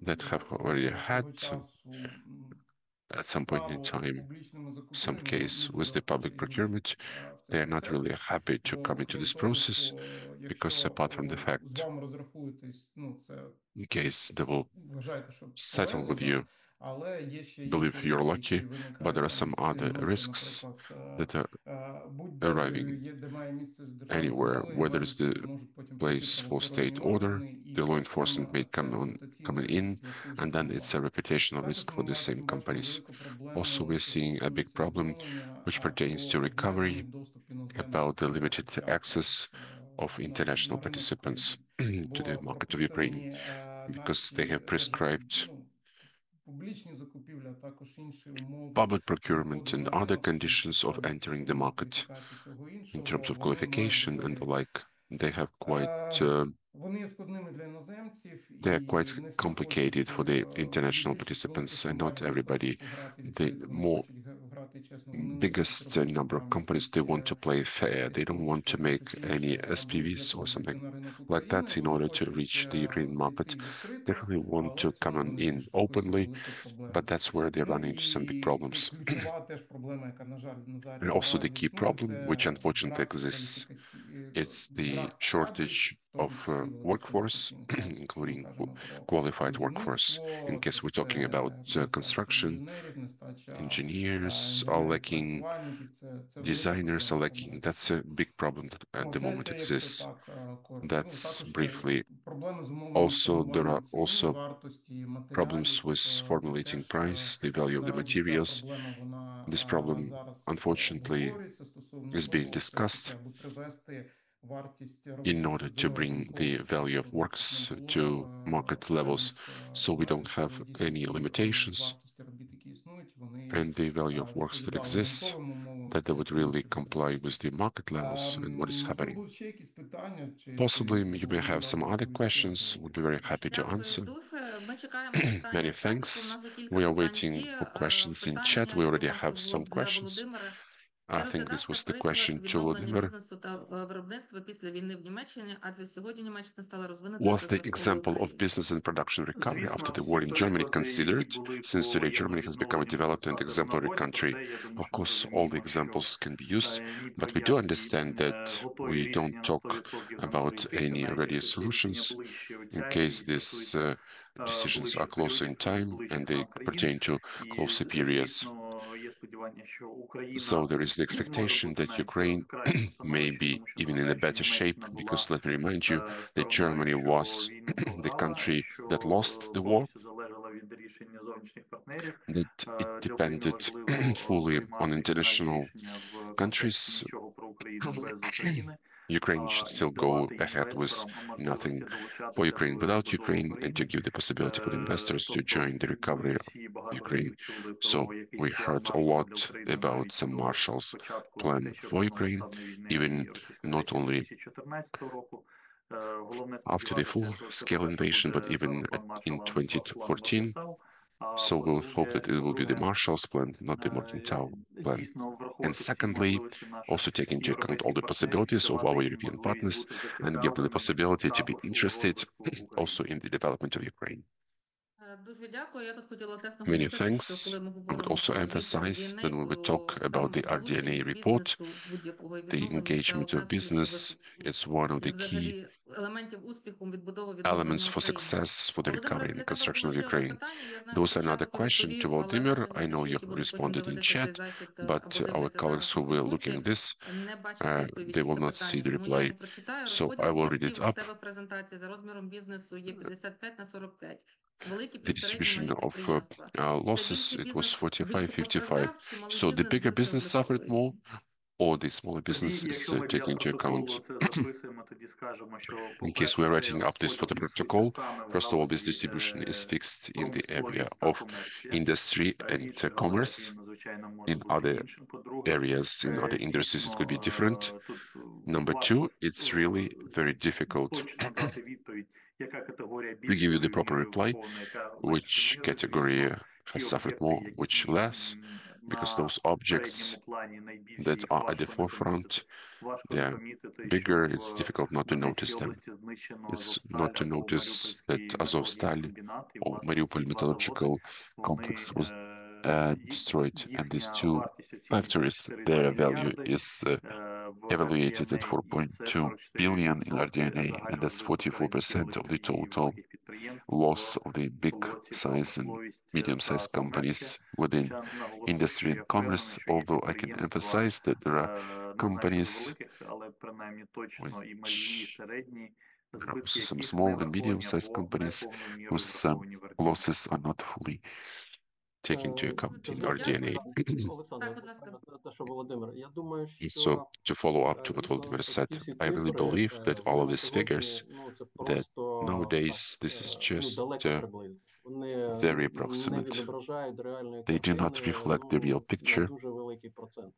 that have already had свого часу at some point in справу з time публічними some закупівлями, вони case не with дуже the public охоче йдуть procurement, в цей they are not процес. really happy to Бо come into крім this того, process що because якщо apart from the з fact, вами розрахуєтесь, ну це in case they will вважайте, що settle повезло, with да. you, Але є ще інші believe you're ризики, lucky, які but виникають there are саме some з other цим. Це, risks наприклад, that are будь-де, arriving де має місце державне anywhere, замовлення, whether it's the можуть потім прийти place for правоохоronні state order, органи, і the law потім enforcement may це come on репутаційний coming ризик, in, як ви вже and then it's a планували. reputational Також risk for the same бачимо companies. велику Also, проблему, we're що seeing a big стосується problem відновлення which pertains по to recovery обмеженню доступу іноземних about the limited учасників access of international на ринок participants України. to the Бо market of Ukraine прописані because they наші have prescribed публічні закупівлі, а також інші умови public procurement заходу and на other ринок, ті conditions of чисельність entering the особової market кваліфікації, всього in іншого, terms of вони мають qualification and the бути like. They have quite вони є складними для іноземців, they are і quite не всі complicated хочуть for the і international більшість великих participants, and not компаній не everybody. хочуть грати The відкрито, вони more хочуть грати чесно, вони не хочуть biggest робити number of там companies, they якісь want to play fair. They don't want to make чи any інше, аби для SPVs or того війти something на ринок like that України. in Вони order to хочуть reach the Ukrainian market. зайти They відкрито, really want але to в come цьому on вони in зіштовхуються з openly, великою but проблемою. that's where they run Ну into some big і problems. ключова теж проблема, яка, на жаль, And also the наразі key існує, problem, which це unfortunately брак exists, it's the брак кадрів, shortage в тому of числі workforce, висококваліфікаційних кадрів. Якщо ми including кажемо про qualified workforce. In будівництво, case то we're talking about це нестача construction, інженерів, нестача engineers are lacking, інженерів-проєктувальників, це велика designers are проблема lacking. That's a big problem that at the moment це якщо exists. так коротко. Ну, That's також briefly. проблеми з умовами Also, there формування are ціни, also вартості problems матеріалів. with formulating Теж price, the value of the наразі ця materials. проблема, вона This problem, зараз unfortunately, обговорюється стосовно is being того, все ж таки, discussed аби привести вартість in робіт order to до bring the ринкових value of показників, щоб works не to було market levels, певних so we don't втрат, have щоб дійсно any ті limitations, вартості робіт, які існують, вони and the value of works that відповідали exists, ринковим умовам that they would really comply with the market levels and what is Можливо, happening. будуть ще якісь питання, чи Possibly you may готові have some дати other відповісти на questions. це? Would be very happy to Дякую answer. дуже. Ми чекаємо питання Many в чаті, бо в thanks. нас вже кілька We are питань waiting є. for questions in chat. Питання, We я already думаю, що have було some б для questions. Володимира. I Чи think this розглядається was the приклад question to відновлення Vladimir. бізнесу та виробництва після війни в Німеччині, адже сьогодні Німеччина стала розвинутою Was та the зразковою example of країною? business and production recovery after Звісно, the всі war in Germany приклади, які considered, були since по today Germany воєнному has become a відновленню, developed and можна сказати, exemplary нагодні, country? проте я думаю, Of що ми course, all the розуміємо, що examples can be used, ні but про we do які understand that готові we don't рішення на talk 100% не може about йтися, any навіть ready якщо ці рішення solutions ближче у in часі case і these стосуються decisions are ближчих closer in періодів, time and ближчих they нам країн. pertain to І, closer periods. звісно, є сподівання, що Україна So there is the може expectation бути that навіть Ukraine в кращому may становищі, be тому що even in a нагадаючи, better shape, Німеччина because була let me remind you that стороною, Germany що was війну the програла і country що that lost the war, повністю залежала від рішення зовнішніх партнерів. that it Для України depended важливо fully on приймати фінальні international рішення в контексті countries. нічого про Україну без України Ukraine should і still go давати ahead with інвесторам nothing можливості for долучатися Ukraine до without відбудови Ukraine and to України. give the possibility for the investors to Тобто join the recovery ви of всі багато Ukraine. разів чули So про якийсь we план heard a Маршалла для lot України about навіть some до Marshall's початку plan for Ukraine, повномасштабної війни even Російської not Федерації only 2014 року. Головне after the сподіватися, що це full-scale по-перше invasion, but буде even план in Маршалла, а не план 2014. Моргентау. А So we'll hope that it will be the по-друге, Marshall's Plan, not the Morgenthau plan. дійсно And враховувати всі secondly, можливості наших also take into account all європейських the партнерів і possibilities of давати our їм European можливість partners бути and give them the зацікавленими possibility to be також у interested розвитку України. also in the development of Ukraine. Дуже дякую. Я тут хотіла теж Many наголосити, що thanks. коли ми I would говоримо also про звіт emphasize that RDNA, when we то talk about the там RDNA залучення report, бізнесу будь-якого the відновлення це engagement одна of з ключових business is one of the key взагалі елементів успіху відбудови elements відновлення for України. success for the Володимире, recovery and для тебе construction було of ще одне Ukraine. питання. Я знаю, There що was ти another спочатку question to відповів, але Volodymyr. наші I know глядачі, you які будуть потім responded in дивитися цей chat, захід but або our дивляться colleagues зараз who у were looking Фейсбуці, at this, не бачать відповіді they на will це not see питання. the Тому я reply. його прочитаю. So Розподіл I will read складів it в up. тебе в презентації за розміром бізнесу є 55/45. Великі, The середні, distribution малі of підприємства. Це losses, більший it was бізнес більше 45-55. постраждав, чи малий So the бізнес bigger більше business suffered обліковується? more, or the smaller Тоді, business is якщо ми для taken into протоколу account. це записуємо, тоді скажемо, що, In case по-перше, we're цей writing up this for the розподіл фіксується protocol, саме в first of all, this галузі distribution is fixed in the area промисловість та of комерція. industry and Інших галузях commerce. він, звичайно, може In бути other іншим. По-друге, areas, in other industries, it could be different. дійсно, тут Number важко two, it's really very difficult точно дати відповідь, яка категорія to give більше you the proper руйнує reply, умовно, яка менше which руйнує. category Звісно, has ті suffered об'єкти, more, which які less, because на those objects передньому плані найбільше, that їх are at the важко не помітити. forefront, Важко не they're помітити, що bigger, it's в difficult not to Донецькій notice them. області знищено It's Азовсталь not to або notice that Маріупольський Azovstal металургійний і, or власне, ці Mariupol два заводи, metallurgical вони, complex was destroyed, and these їхня two вартість оцінюється factories, 4,2 their value мільярди is в evaluated at RDNA, і це 4.2 billion in 44% RDNA, and that's загального збиту 44% of the середніх і total великих підприємств loss в of the big блоці size and промисловість та medium-sized комерція. companies within Хоча наголошую, що industry я and впевнений, commerce, що є although I can підприємства, emphasize that there are не знаю щодо companies великих, але принаймні точно і малі, і which середні, there are збитки also some яких не small and враховані medium-sized або не companies повною мірою whose враховані в RDNA. losses are not fully taken into account in Дуже RDNA. дякую. Олександр, Так, будь ласка. те, що Володимир, я думаю, So що to follow up to what дійсно Volodymyr от said, ті всі I really цифри, believe that all вони of на these сьогодні, figures, ну, це that просто nowadays так, this is ну, just далеко приблизно. Вони very не approximate. відображають реальної They do not картини, reflect the real ну, на picture дуже великий процент.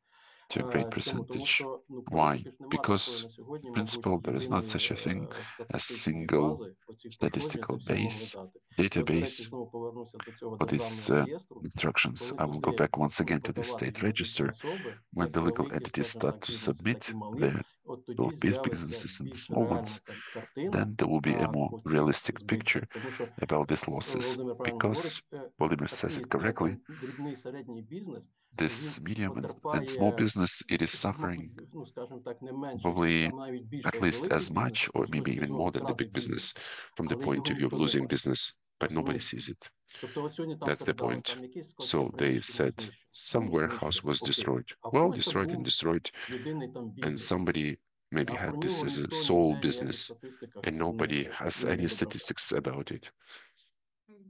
to a great Чому? Тому percentage. що, ну, в Why? принципі ж нема такої Because, на сьогодні, in мабуть, principle, there is not єдиної such a thing as статистичної single бази по цій пошкодженні, де statistical всі могли base дати. І от, до речі, database знову повернуся до цього for державного these реєстру. instructions. Коли I will go туди back once будуть again to the подавати state юридичні register. особи, When як the legal великі, entities скажімо start так, to бізнеси, так submit і малі, their от тоді both big з'явиться businesses and the більш small реальна ones, картина then there will be a more по цих realistic збитках. picture Тому що about these losses. Володимир правильно Because говорить, Volodymyr says такий it correctly, дрібний середній бізнес, this він medium and small потерпає, business, it is мабуть, suffering ну, скажімо так, не менше, probably а навіть більше, at як least великий as бізнес, much or з maybe точки even зору more than the втрати big бізнесу. business from the Але point його of view of ніхто не losing бачить. business, but nobody Розумієте? sees it. Тобто от сьогодні там That's the передали, point. там якісь складське So they приміщення said знищено. some Ну, warehouse знищено, was окей. destroyed. А в Well, когось це destroyed and був destroyed, єдиний там and бізнес. somebody maybe А had про this нього as a ніхто sole ніде ніяких business, статистиках and nobody не has any відображав. statistics about it.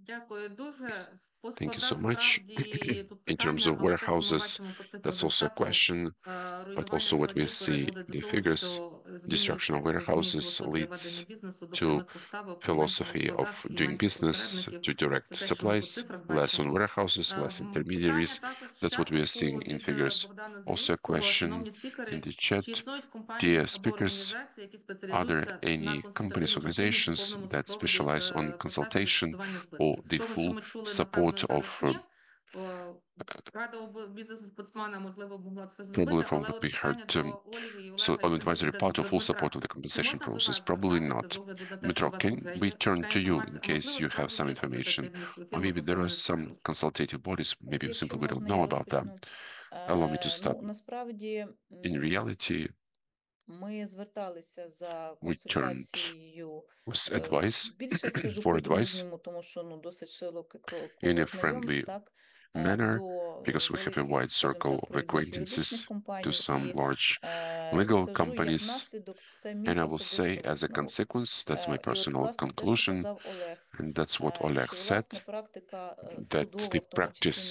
Дякую дуже. По Thank you so складах much. справді тут In terms питання, of але те, що ми warehouses, бачимо по цифрах that's also a Держстату, question, but руйнування also what we складів see призводить до the того, figures, що destruction of warehouses leads to philosophy of doing business, to direct supplies, less on warehouses, less intermediaries. That's what we are seeing in figures. Also a question in the chat. Dear speakers, are there any companies, organizations that specialize on consultation or the full support of probably from what we heard, so an advisory part or full support of the compensation process? Probably not. Dmytro, can we turn to you in case you have some information? Or maybe there are some consultative bodies, maybe Якщо simply we don't можна, know я about them. розпочну. Allow me to start. Ну, насправді, In reality, ми зверталися за we turned консультацією, with advice, більше скажу for advice по-дружньому, тому що ну, досить широке in коло a знайомств, friendly так, manner, до because we have a великих, wide скажімо circle так, of провідних юридичних acquaintances to компаній. some І large legal скажу, як companies. наслідок, це And мій I will say, особистий as a висновок. consequence, that's my І от, personal власне, те, що conclusion, казав Олег, and that's what Oleg що, власне, said, практика that судова, the в тому числі practice